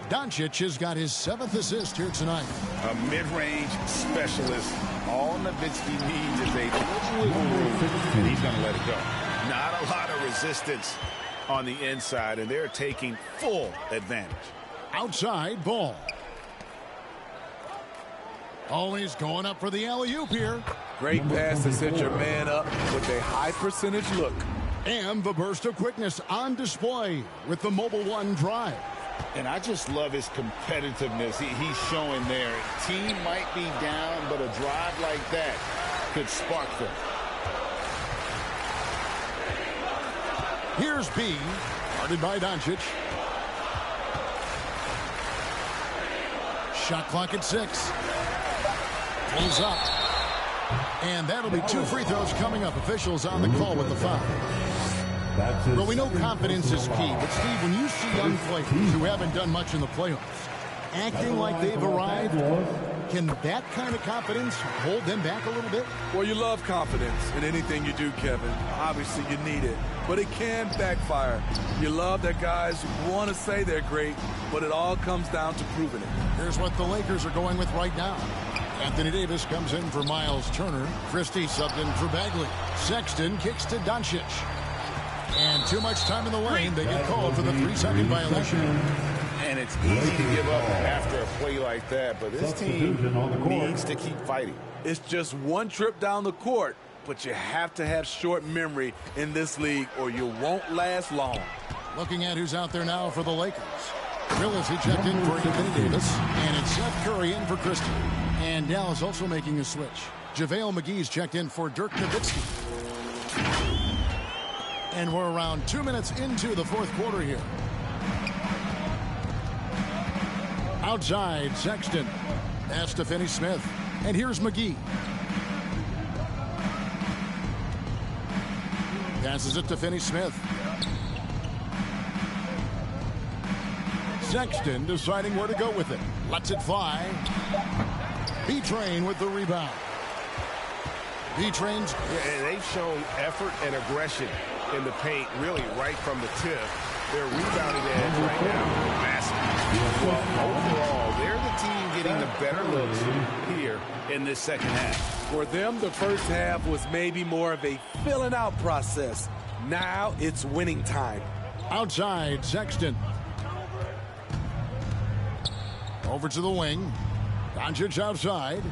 Doncic has got his 7th assist here tonight. A mid-range specialist. All Nowitzki needs is a little wiggle room, and he's going to let it go. Not a lot of resistance on the inside, and they're taking full advantage. Outside, Ball. Always going up for the alley-oop here. Great pass to set your man up with a high percentage look. And the burst of quickness on display with the Mobile One drive. And I just love his competitiveness he's showing there. Team might be down, but a drive like that could spark them. Here's B, guarded by Doncic. Shot clock at 6. Pulls up. And that'll be 2 free throws coming up. Officials on the call with the foul. Well, we know confidence is key, but Steve, when you see young players who haven't done much in the playoffs acting like they've arrived, can that kind of confidence hold them back a little bit? Well, you love confidence in anything you do, Kevin. Obviously, you need it, but it can backfire. You love that guys want to say they're great, but it all comes down to proving it. Here's what the Lakers are going with right now. Anthony Davis comes in for Miles Turner. Christie subbed in for Bagley. Sexton kicks to Doncic. And too much time in the lane. They get called for the 3-second violation. And it's easy to give up after a play like that, but this team needs to keep fighting. It's just one trip down the court, but you have to have short memory in this league or you won't last long. Looking at who's out there now for the Lakers. Willis, he checked in for Anthony Davis. And it's Seth Curry in for Christie. And Dallas also making a switch. JaVale McGee's checked in for Dirk Nowitzki. And we're around 2 minutes into the fourth quarter here. Outside, Sexton. That's to Finney-Smith. And here's McGee. Passes it to Finney-Smith. Sexton deciding where to go with it. Lets it fly. B-Train with the rebound. B-Train's... And they've shown effort and aggression in the paint, really right from the tip. Their rebounding edge right now massive. Well, overall, they're the team getting the better looks here in this second half. For them, the first half was maybe more of a filling out process. Now it's winning time. Outside, Sexton. Over to the wing. Doncic outside.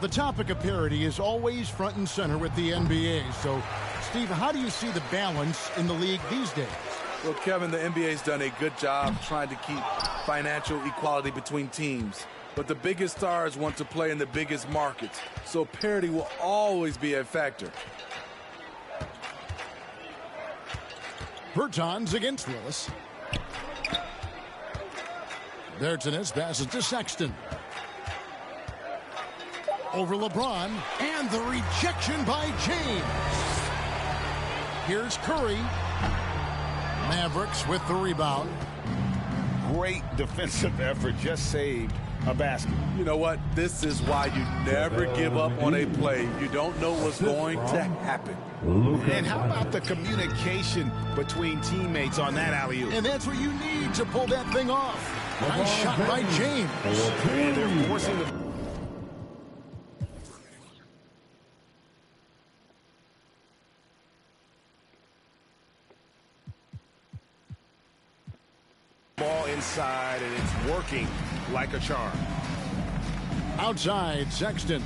The topic of parity is always front and center with the NBA. So, Steve, how do you see the balance in the league these days? Well, Kevin, the NBA's done a good job trying to keep financial equality between teams. But the biggest stars want to play in the biggest markets. So parity will always be a factor. Bertans against Willis. Bertans passes to Sexton. Over LeBron, and the rejection by James. Here's Curry. Mavericks with the rebound. Great defensive effort, just saved a basket. You know what? This is why you never give up on a play. You don't know what's going to happen. And how about the communication between teammates on that alley-oop? And that's what you need to pull that thing off. Nice shot by James. And they're forcing the... ball inside, and it's working like a charm. Outside, Sexton.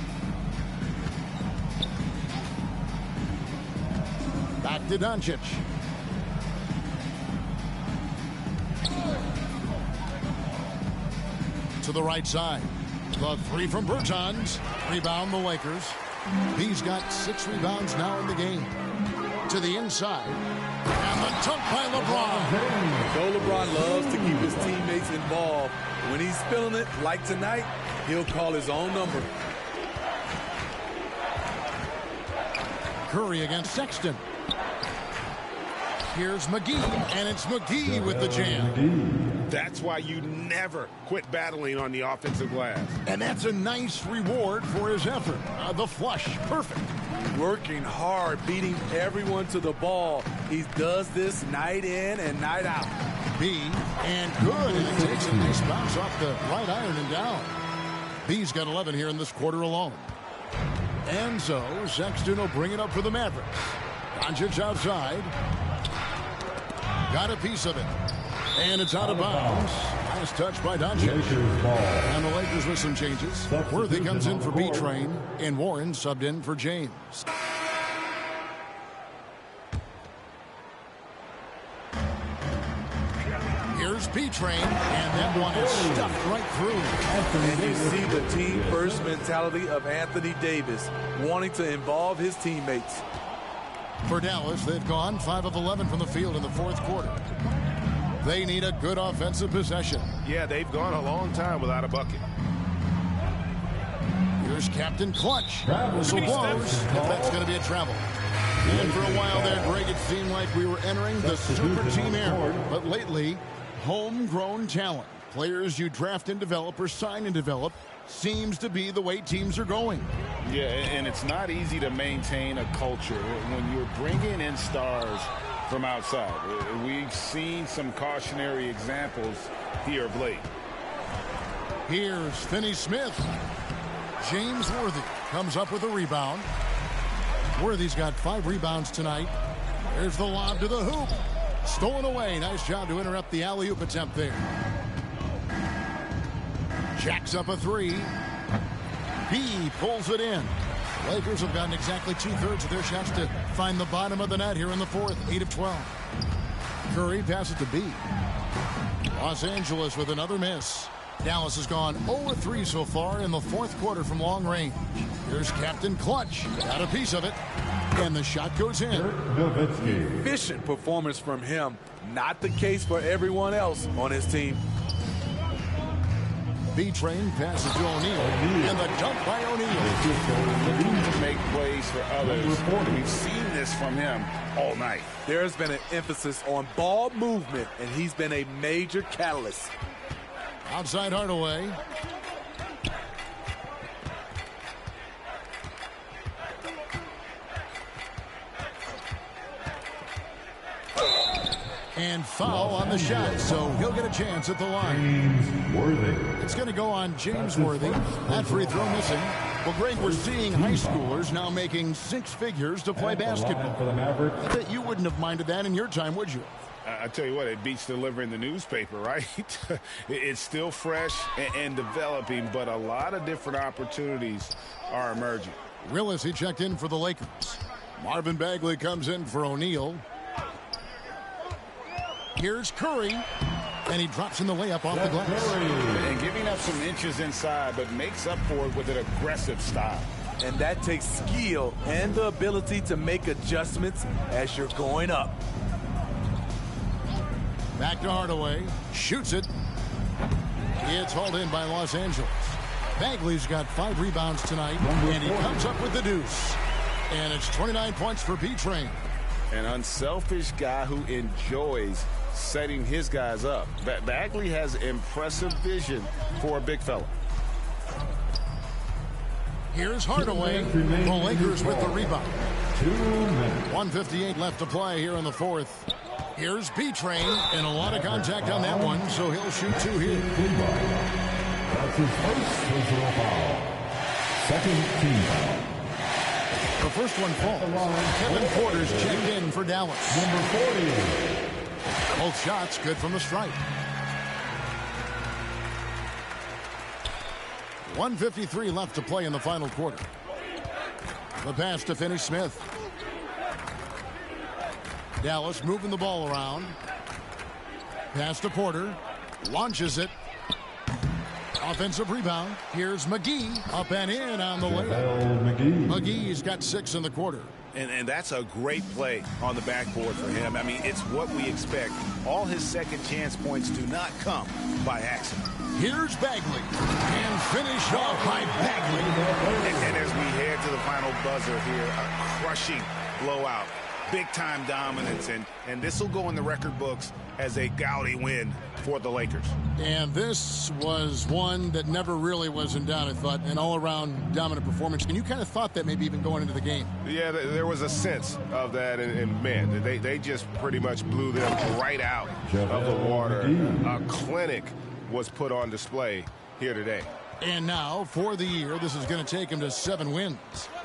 Back to Doncic. To the right side. The three from Bertans. Rebound the Lakers. He's got 6 rebounds now in the game. To the inside. And the dunk by LeBron. Though LeBron loves to keep his teammates involved, when he's feeling it, like tonight, he'll call his own number. Curry against Sexton. Here's McGee, and it's McGee with the jam. That's why you never quit battling on the offensive glass. And that's a nice reward for his effort. The flush, perfect. Working hard, beating everyone to the ball. He does this night in and night out. B, and good, and it takes a nice bounce off the right iron and down. B's got 11 here in this quarter alone. And so, Sexton will bring it up for the Mavericks. Doncic outside. Got a piece of it. And it's out of bounds. Nice touch by Doncic. And the Lakers with some changes. Worthy comes in for B-Train, and Warren subbed in for James. Here's B-Train, and that one is stuffed right through. And you see the team-first mentality of Anthony Davis, wanting to involve his teammates. For Dallas, they've gone 5 of 11 from the field in the fourth quarter. They need a good offensive possession. Yeah, they've gone a long time without a bucket. Here's Captain Clutch. Whistle blows if that's going to be a travel. And for a while there, Greg, it seemed like we were entering the super team era. But lately, homegrown talent, players you draft and develop or sign and develop, seems to be the way teams are going. Yeah, and it's not easy to maintain a culture when you're bringing in stars from outside. We've seen some cautionary examples here of late. Here's Finney Smith. James Worthy comes up with a rebound. Worthy's got 5 rebounds tonight. There's the lob to the hoop. Stolen away. Nice job to interrupt the alley-oop attempt there. Jacks up a 3. B pulls it in. Lakers have gotten exactly 2/3 of their shots to find the bottom of the net here in the fourth. 8 of 12. Curry passes to B. Los Angeles with another miss. Dallas has gone 0-3 so far in the fourth quarter from long range. Here's Captain Clutch. Got a piece of it. And the shot goes in. Efficient performance from him. Not the case for everyone else on his team. B-Train passes to O'Neal. And the dunk by O'Neal. Looking to make plays for others. We've seen this from him all night. There's been an emphasis on ball movement, and he's been a major catalyst. Outside Hardaway. And foul on the shot, so he'll get a chance at the line. It's going to go on James Worthy. That free throw missing. Well, Greg, we're seeing high schoolers now making 6 figures to play basketball. I bet you wouldn't have minded that in your time, would you? I tell you what, it beats delivering the newspaper, right? It's still fresh and developing, but a lot of different opportunities are emerging. Willis, he checked in for the Lakers. Marvin Bagley comes in for O'Neal. Here's Curry, and he drops in the layup off the glass. And giving up some inches inside, but makes up for it with an aggressive style. And that takes skill and the ability to make adjustments as you're going up. Back to Hardaway. Shoots it. It's hauled in by Los Angeles. Bagley's got 5 rebounds tonight, and he comes up with the deuce. And it's 29 points for B-Train. An unselfish guy who enjoys setting his guys up. Bagley has impressive vision for a big fella. Here's Hardaway. The Lakers with the rebound. 1:58 left to play here in the fourth. Here's B-Train, and a lot of contact on that one, so he'll shoot 2 here. That's his first personal foul. Second team foul. The first one falls. Kevin Porter's checked in for Dallas. Number 40. Both shots good from the stripe. 1:53 left to play in the final quarter. The pass to Finney Smith. Dallas moving the ball around. Pass to Porter. Launches it. Offensive rebound. Here's McGee. Up and in on the layup. McGee's got 6 in the quarter. And that's a great play on the backboard for him. I mean, it's what we expect. All his second chance points do not come by accident. Here's Bagley. And finish off by Bagley. And as we head to the final buzzer here, a crushing blowout. Big-time dominance, and this will go in the record books as a gaudy win for the Lakers. And this was one that never really was in doubt, I thought, an all-around dominant performance. And you kind of thought that maybe even going into the game. Yeah, there was a sense of that, and man, they just pretty much blew them right out of the water. A clinic was put on display here today. And now, for the year, this is going to take them to 7 wins.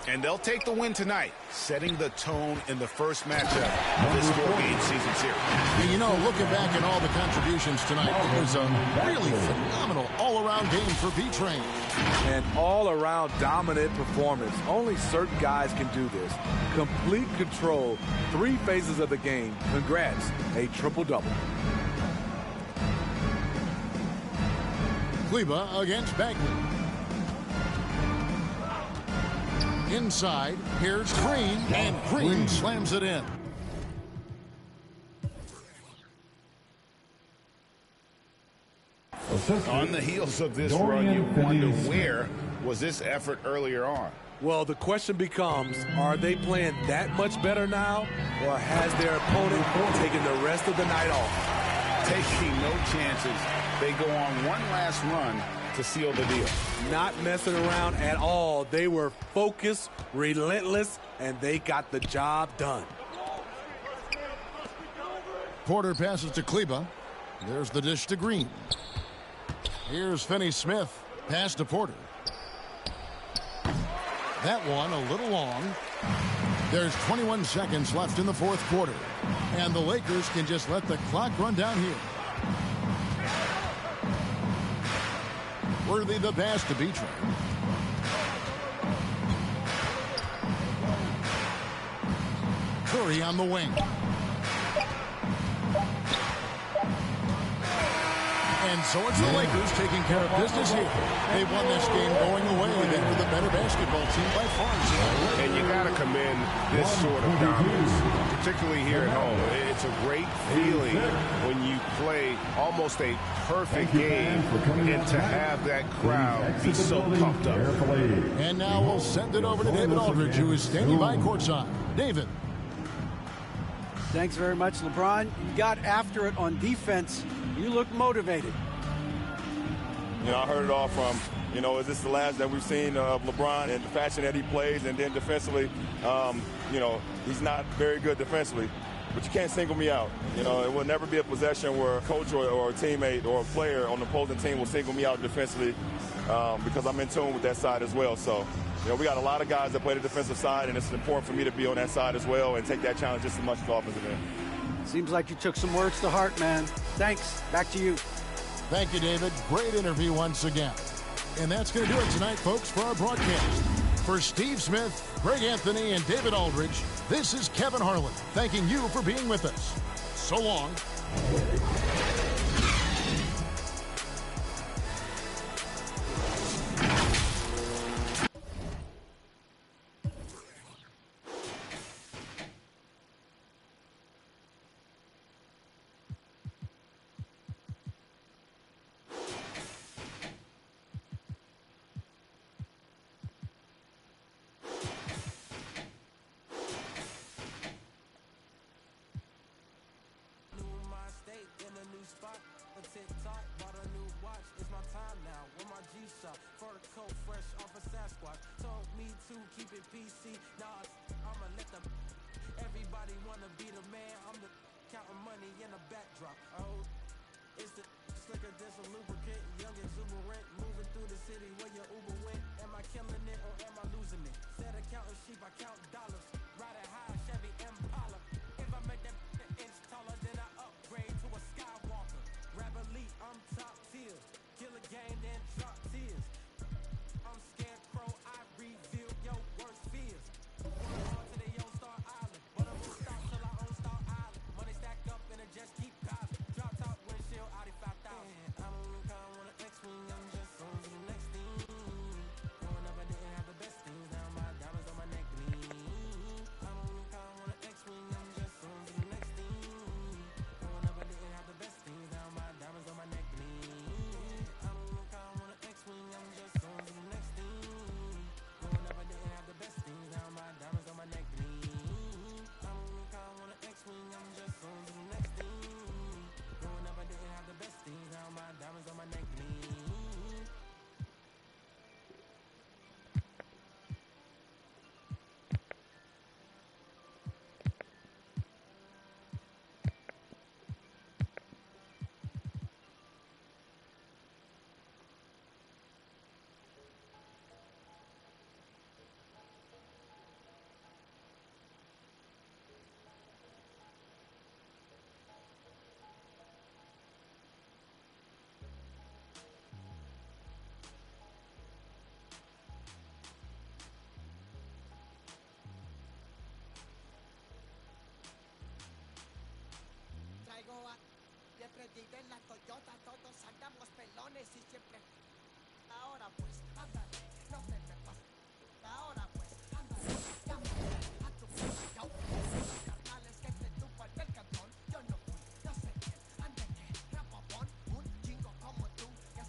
And they'll take the win tonight, setting the tone in the first matchup of this 4-game season series. And you know, looking back at all the contributions tonight, it was a really phenomenal all-around game for B-Train. An all-around dominant performance. Only certain guys can do this. Complete control, 3 phases of the game. Congrats, a triple-double. Kleba against Bagley. Inside, here's Green, and Green slams it in. assistant. On the heels of this run, you wonder where was this effort earlier on? Well, the question becomes, are they playing that much better now, or has their opponent taken the rest of the night off? Taking no chances. They go on one last run to seal the deal. Not messing around at all. They were focused, relentless, and they got the job done. Porter passes to Kleba. There's the dish to Green. Here's Finney-Smith. Pass to Porter. That one a little long. There's 21 seconds left in the fourth quarter. And the Lakers can just let the clock run down here. Worthy the pass to Beachler. Curry on the wing. And so it's the Lakers taking care of business here. They won this game going away. They were the better basketball team by far. And you got to commend this sort of dominance, particularly here at home. It's a great feeling when you play almost a perfect game and to have that crowd be so pumped up. And now we'll send it over to David Aldridge, who is standing by courtside. David. Thanks very much, LeBron. You got after it on defense. You look motivated. You know, I heard it all from, is this the last that we've seen of LeBron and the fashion that he plays? And then defensively, he's not very good defensively. But you can't single me out. It will never be a possession where a coach or a teammate or a player on the opposing team will single me out defensively because I'm in tune with that side as well. So, we got a lot of guys that play the defensive side, and it's important for me to be on that side as well and take that challenge just as much as the offensive end. Seems like you took some words to heart, man. Thanks. Back to you. Thank you, David. Great interview once again. And that's going to do it tonight, folks, for our broadcast. For Steve Smith, Greg Anthony, and David Aldridge, this is Kevin Harlan, thanking you for being with us. So long. Perdida en la Toyota, todos andamos pelones y siempre. Ahora pues, ándale, no te me pases. Ahora pues, ándale, llámame a tu casa, yo. Los carnales que te tupan del cantón, yo no fui, no sé quién, ande que, rapabón, un chingo como tú, que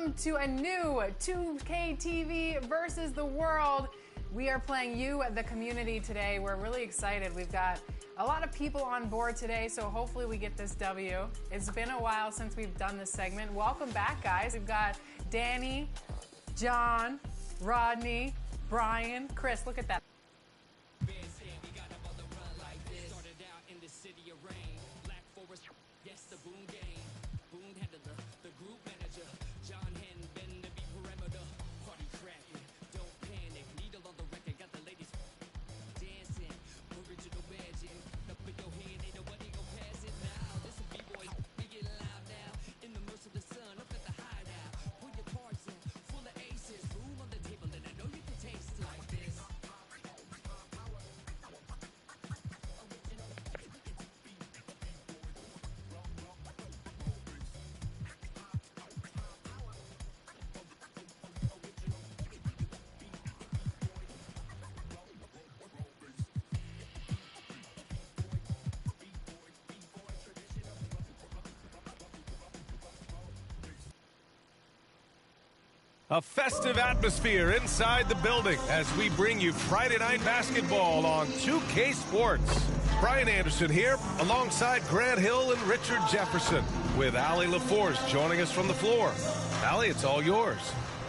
Welcome to a new 2K TV versus the world. We are playing you, the community, today. We're really excited. We've got a lot of people on board today, so hopefully we get this W. It's been a while since we've done this segment. Welcome back, guys. We've got Danny, John, Rodney, Brian, Chris. Look at that. A festive atmosphere inside the building as we bring you Friday Night Basketball on 2K Sports. Brian Anderson here alongside Grant Hill and Richard Jefferson with Allie LaForce joining us from the floor. Allie, it's all yours.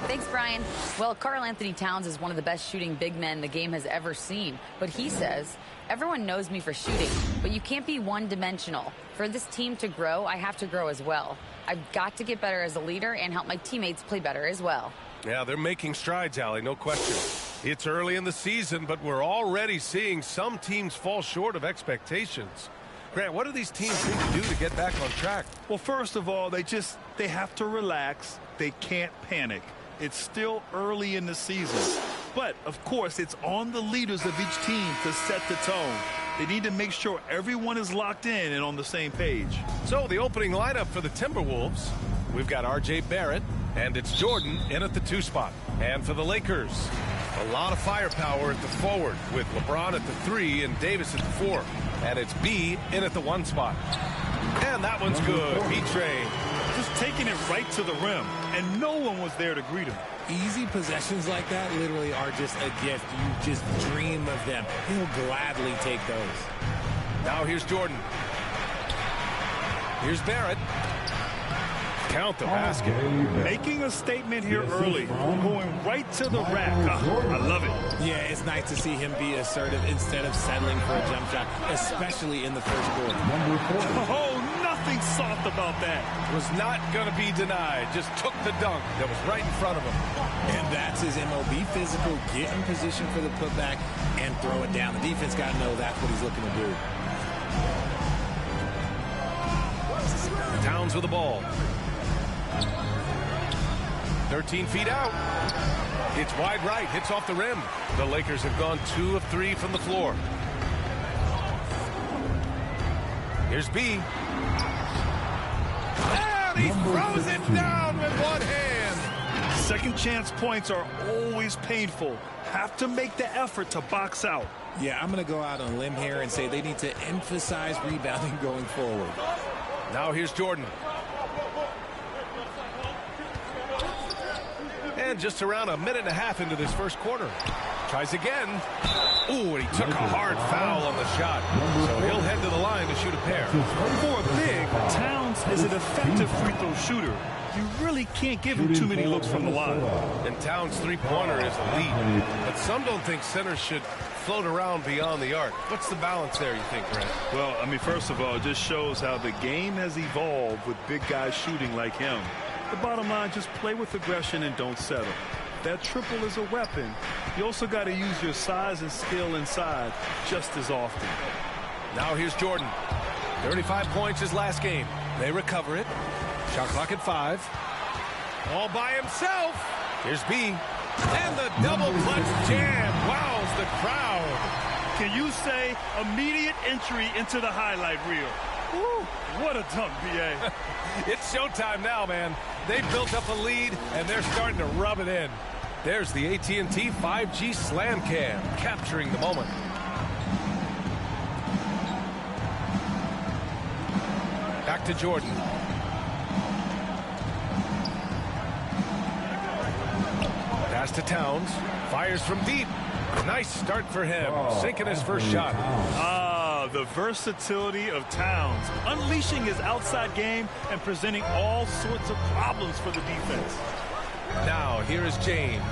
Thanks, Brian. Well, Karl Anthony Towns is one of the best shooting big men the game has ever seen. But he says, everyone knows me for shooting, but you can't be one-dimensional. For this team to grow, I have to grow as well. I've got to get better as a leader and help my teammates play better as well. Yeah, they're making strides, Allie, no question. It's early in the season, but we're already seeing some teams fall short of expectations. Grant, what do these teams need to do to get back on track? Well, first of all, they have to relax. They can't panic. It's still early in the season. But, of course, it's on the leaders of each team to set the tone. They need to make sure everyone is locked in and on the same page. So the opening lineup for the Timberwolves, we've got R.J. Barrett, and it's Jordan in at the 2 spot. And for the Lakers, a lot of firepower at the forward with LeBron at the 3 and Davis at the 4. And it's B in at the 1 spot. And that one's good. B-Train. Just taking it right to the rim, and no one was there to greet him. Easy possessions like that literally are just a gift. You just dream of them. He'll gladly take those. Now here's Jordan. Here's Barrett. Count the basket. Making a statement here early. Going right to the rack. I love it. Yeah, it's nice to see him be assertive instead of settling for a jump shot, especially in the first quarter. Oh, nothing soft about that. Was not going to be denied. Just took the dunk that was right in front of him. And that's his MO. Be physical, get in position for the putback, and throw it down. The defense got to know that's what he's looking to do. Towns with the ball. 13 feet out. It's wide right. Hits off the rim. The Lakers have gone 2 of 3 from the floor. Here's B. And he throws it down with one hand. Second chance points are always painful. Have to make the effort to box out. Yeah, I'm going to go out on a limb here and say they need to emphasize rebounding going forward. Now here's Jordan. And just around a minute and a half into this first quarter. Tries again. Ooh, and he took a hard foul on the shot. So he'll head to the line to shoot a pair. For a big, Towns is an effective free throw shooter. You really can't give him too many looks from the line. And Towns' three-pointer is elite. But some don't think centers should float around beyond the arc. What's the balance there, you think, Grant? Well, I mean, first of all, it just shows how the game has evolved with big guys shooting like him. The bottom line, just play with aggression and don't settle. That triple is a weapon. You also got to use your size and skill inside just as often. Now here's Jordan. 35 points his last game. They recover it. Shot clock at 5. All by himself. Here's B. And the double clutch jam wows the crowd. Can you say immediate entry into the highlight reel? Woo, what a dunk, B.A. It's showtime now, man. They built up a lead, and they're starting to rub it in. There's the AT&T 5G Slam Cam, capturing the moment. Back to Jordan. Pass to Towns. Fires from deep. Nice start for him. Sinking his first shot. The versatility of Towns. Unleashing his outside game and presenting all sorts of problems for the defense. Now, here is James.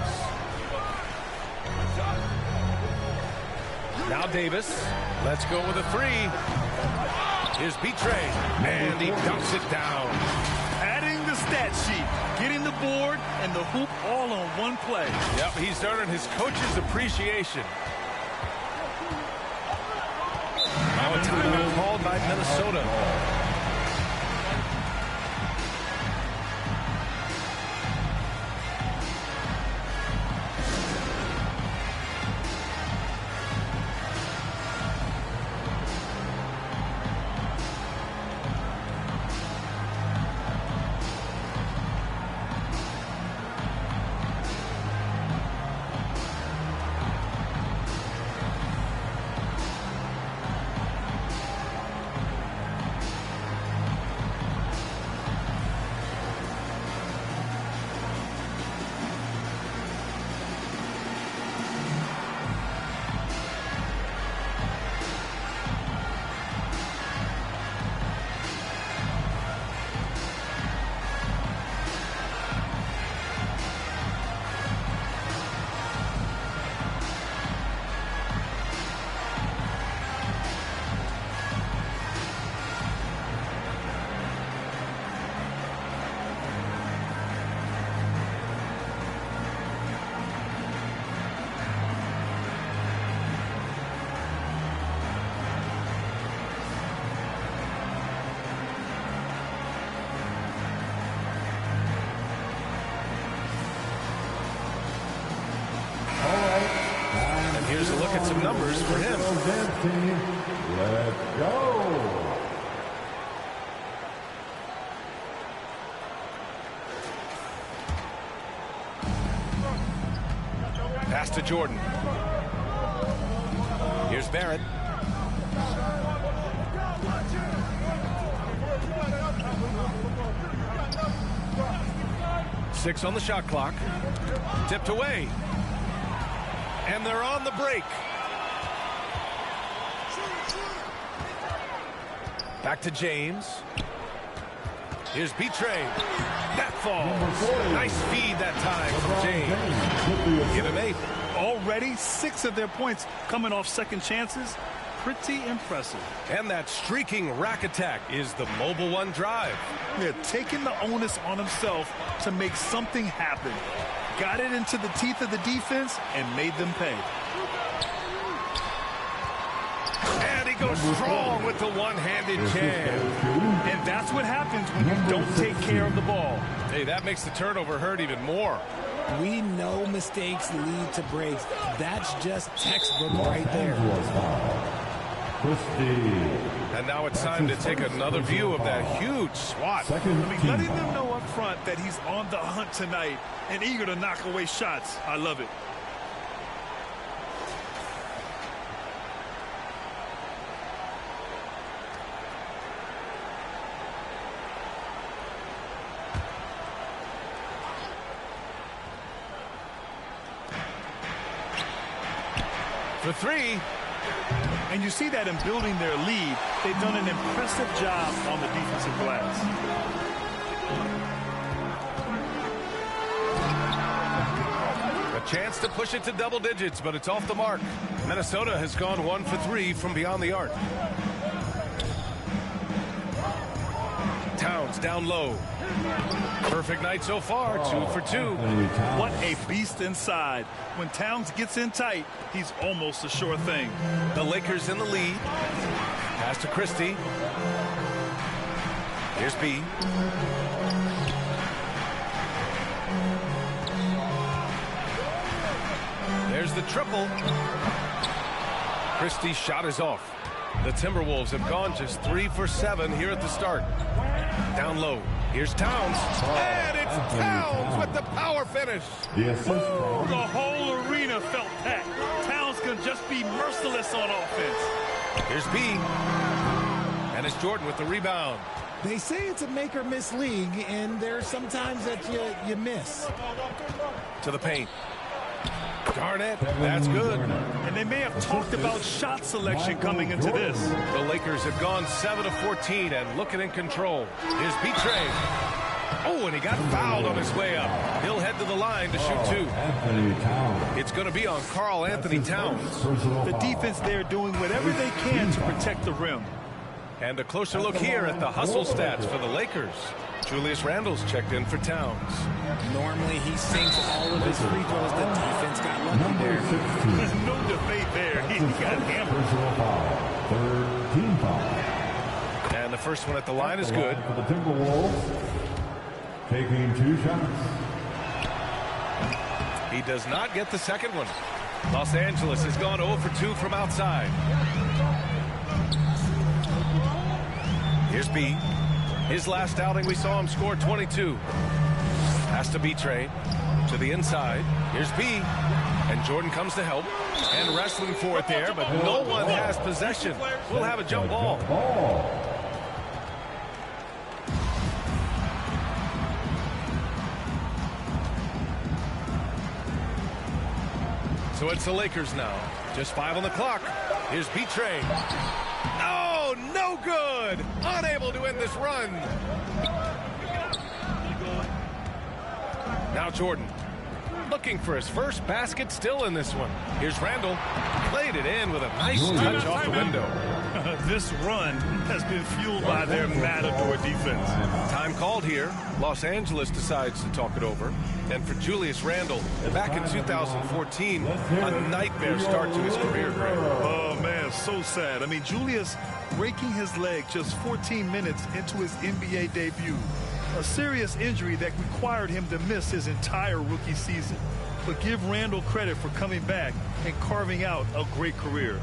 Now Davis. Let's go with a three. Here's Betray. And he dumps it down. Adding the stat sheet. Getting the board and the hoop all on one play. Yep, he's earning his coach's appreciation. Now a timeout called by Minnesota. Here's a look at some numbers for him. Let's go. Pass to Jordan. Here's Barrett. Six on the shot clock. Tipped away. And they're on the break. Back to James. Here's Betray. That falls. Nice feed that time from James. Give him 8. Already 6 of their points coming off second chances. Pretty impressive. And that streaking rack attack is the Mobile One drive. They're taking the onus on himself to make something happen. Got it into the teeth of the defense and made them pay. And he goes strong with the one-handed jam. And that's what happens when you don't take care of the ball. Hey, that makes the turnover hurt even more. We know mistakes lead to breaks. That's just textbook right there. And now it's time to take another view of that huge swat. Letting them know up front that he's on the hunt tonight and eager to knock away shots. I love it. For 3. And you see that in building their lead, they've done an impressive job on the defensive glass. A chance to push it to double digits, but it's off the mark. Minnesota has gone 1 for 3 from beyond the arc. Towns down low. Perfect night so far, 2 for 2. What a beast inside. When Towns gets in tight, he's almost a sure thing. The Lakers in the lead. Pass to Christie. Here's B. There's the triple. Christie's shot is off. The Timberwolves have gone just 3 for 7 here at the start. Down low. Here's Towns. And it's Towns with the power finish. Ooh, the whole arena felt that. Towns can just be merciless on offense. Here's B. And it's Jordan with the rebound. They say it's a make or miss league, and there's sometimes that you miss. To the paint. Garnett, that's good. And they may have talked about shot selection coming into this. The Lakers have gone 7 of 14 and looking in control. Here's Betray. Oh, and he got fouled on his way up. He'll head to the line to shoot 2. It's going to be on Karl Anthony Towns. The defense there doing whatever they can to protect the rim. And a closer look here at the hustle stats for the Lakers. Julius Randle's checked in for Towns. Normally he sinks all of his free throws. The defense got lucky there. There's no debate there. He got hammered. Third team foul. And the first one at the line is good. For the Timberwolves, taking 2 shots. He does not get the second one. Los Angeles has gone 0 for 2 from outside. Here's B. His last outing, we saw him score 22. Has to Betray to the inside. Here's B. And Jordan comes to help. And wrestling for it there, but no one has possession. We'll have a jump ball. So it's the Lakers now. Just 5 on the clock. Here's Betray. Oh, no good. Unable to end this run. Now Jordan. Looking for his first basket, still in this one. Here's Randle. Played it in with a nice touch off the window. This run has been fueled by their matador defense. Time called here. Los Angeles decides to talk it over. And for Julius Randle, back in 2014, a nightmare start to his career, Greg. Oh, man, so sad. I mean, Julius breaking his leg just 14 minutes into his NBA debut. A serious injury that required him to miss his entire rookie season. But give Randle credit for coming back and carving out a great career.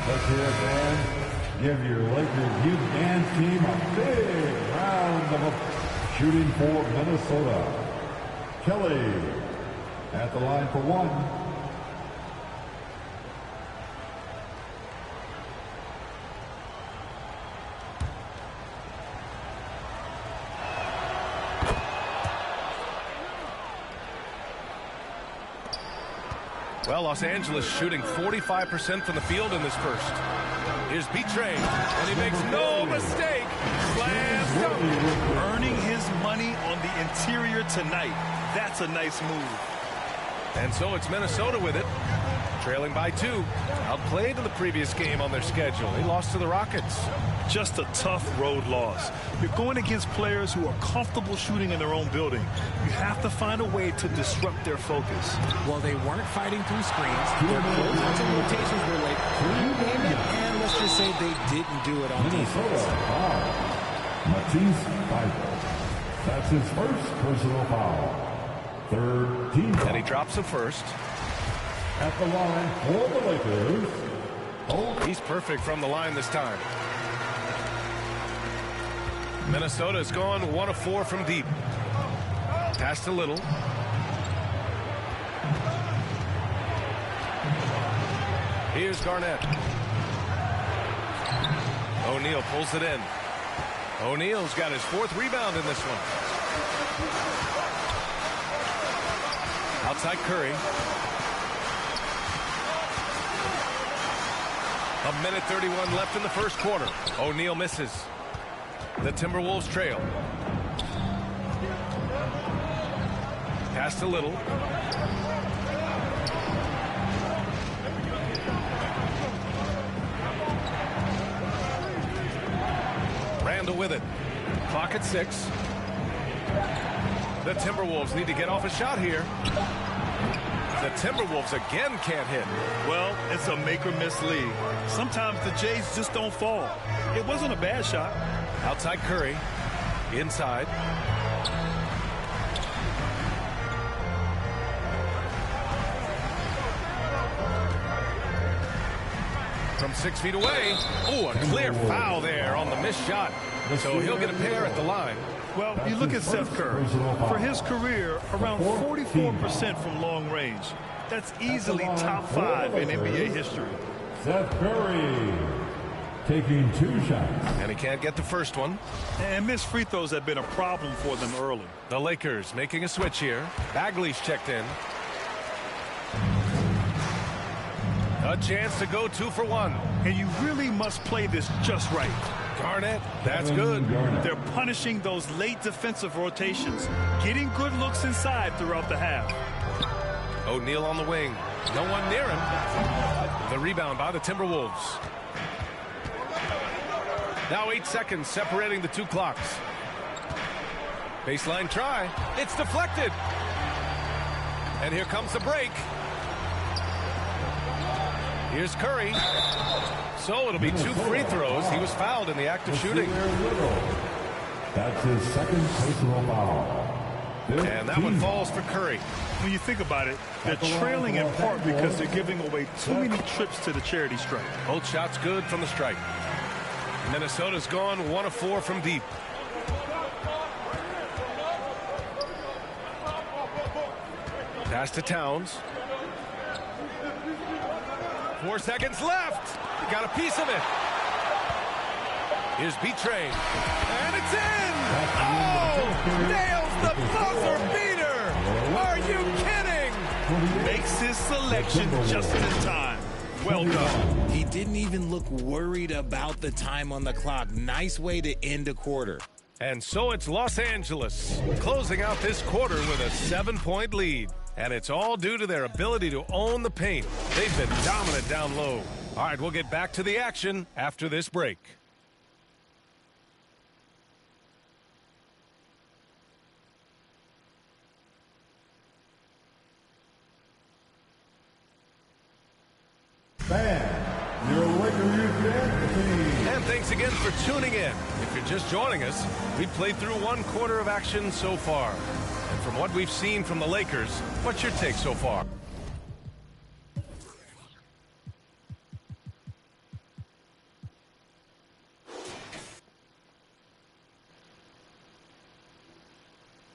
Let's hear it, man. Give your Lakers youth dance team a big round of applause. Shooting for Minnesota, Kelly at the line for 1. Well, Los Angeles shooting 45% from the field in this first. Here's Betray, and he makes no mistake. Slam dunk. Earning his money on the interior tonight. That's a nice move. And so it's Minnesota with it. Trailing by 2. Outplayed in the previous game on their schedule. They lost to the Rockets. Just a tough road loss. You're going against players who are comfortable shooting in their own building. You have to find a way to disrupt their focus. Well, they weren't fighting through screens. Their closeouts and rotations were late. And let's just say they didn't do it on defense. Matisse Thybulle. That's his first personal foul. Third team foul. And he drops the first. At the line for the Lakers. Oh, he's perfect from the line this time. Minnesota's gone 1 of 4 from deep. Passed a little. Here's Garnett. O'Neal pulls it in. O'Neal's got his 4th rebound in this one. Outside Curry. 1:31 left in the first quarter. O'Neal misses. The Timberwolves trail. Passed a little. Randle with it. Clock at 6. The Timberwolves need to get off a shot here. the Timberwolves again can't hit. Well, it's a make-or-miss league. Sometimes the Jays just don't fall. It wasn't a bad shot. Outside Curry. Inside. From 6 feet away. Oh, a clear foul there on the missed shot. So he'll get a pair at the line. Well, you look at Seth Curry. For his career, around 44% from long range. That's easily top 5 in NBA history. Seth Curry taking 2 shots. And he can't get the first one. And missed free throws have been a problem for them early. The Lakers making a switch here. Bagley's checked in. A chance to go 2 for 1. And you really must play this just right. Garnett, that's good. They're punishing those late defensive rotations, getting good looks inside throughout the half. O'Neal on the wing. No one near him. The rebound by the Timberwolves. Now 8 seconds separating the 2 clocks. Baseline try. It's deflected. And here comes the break. Here's Curry. So it'll be 2 free throws. He was fouled in the act of shooting. That's his second personal foul. And that one falls for Curry. When you think about it, they're trailing in part because they're giving away too many trips to the charity stripe. Both shots good from the stripe. Minnesota's gone 1 of 4 from deep. Pass to Towns. 4 seconds left. Got a piece of it. Here's B-Train. And it's in! Oh! Nails the buzzer beater! Are you kidding? Makes his selection just in time. Well done. He didn't even look worried about the time on the clock. Nice way to end a quarter. And so it's Los Angeles closing out this quarter with a 7-point lead. And it's all due to their ability to own the paint. They've been dominant down low. All right, we'll get back to the action after this break. Fans, your Laker Youth Dance Team. And thanks again for tuning in. If you're just joining us, we've played through 1 quarter of action so far. And from what we've seen from the Lakers, what's your take so far?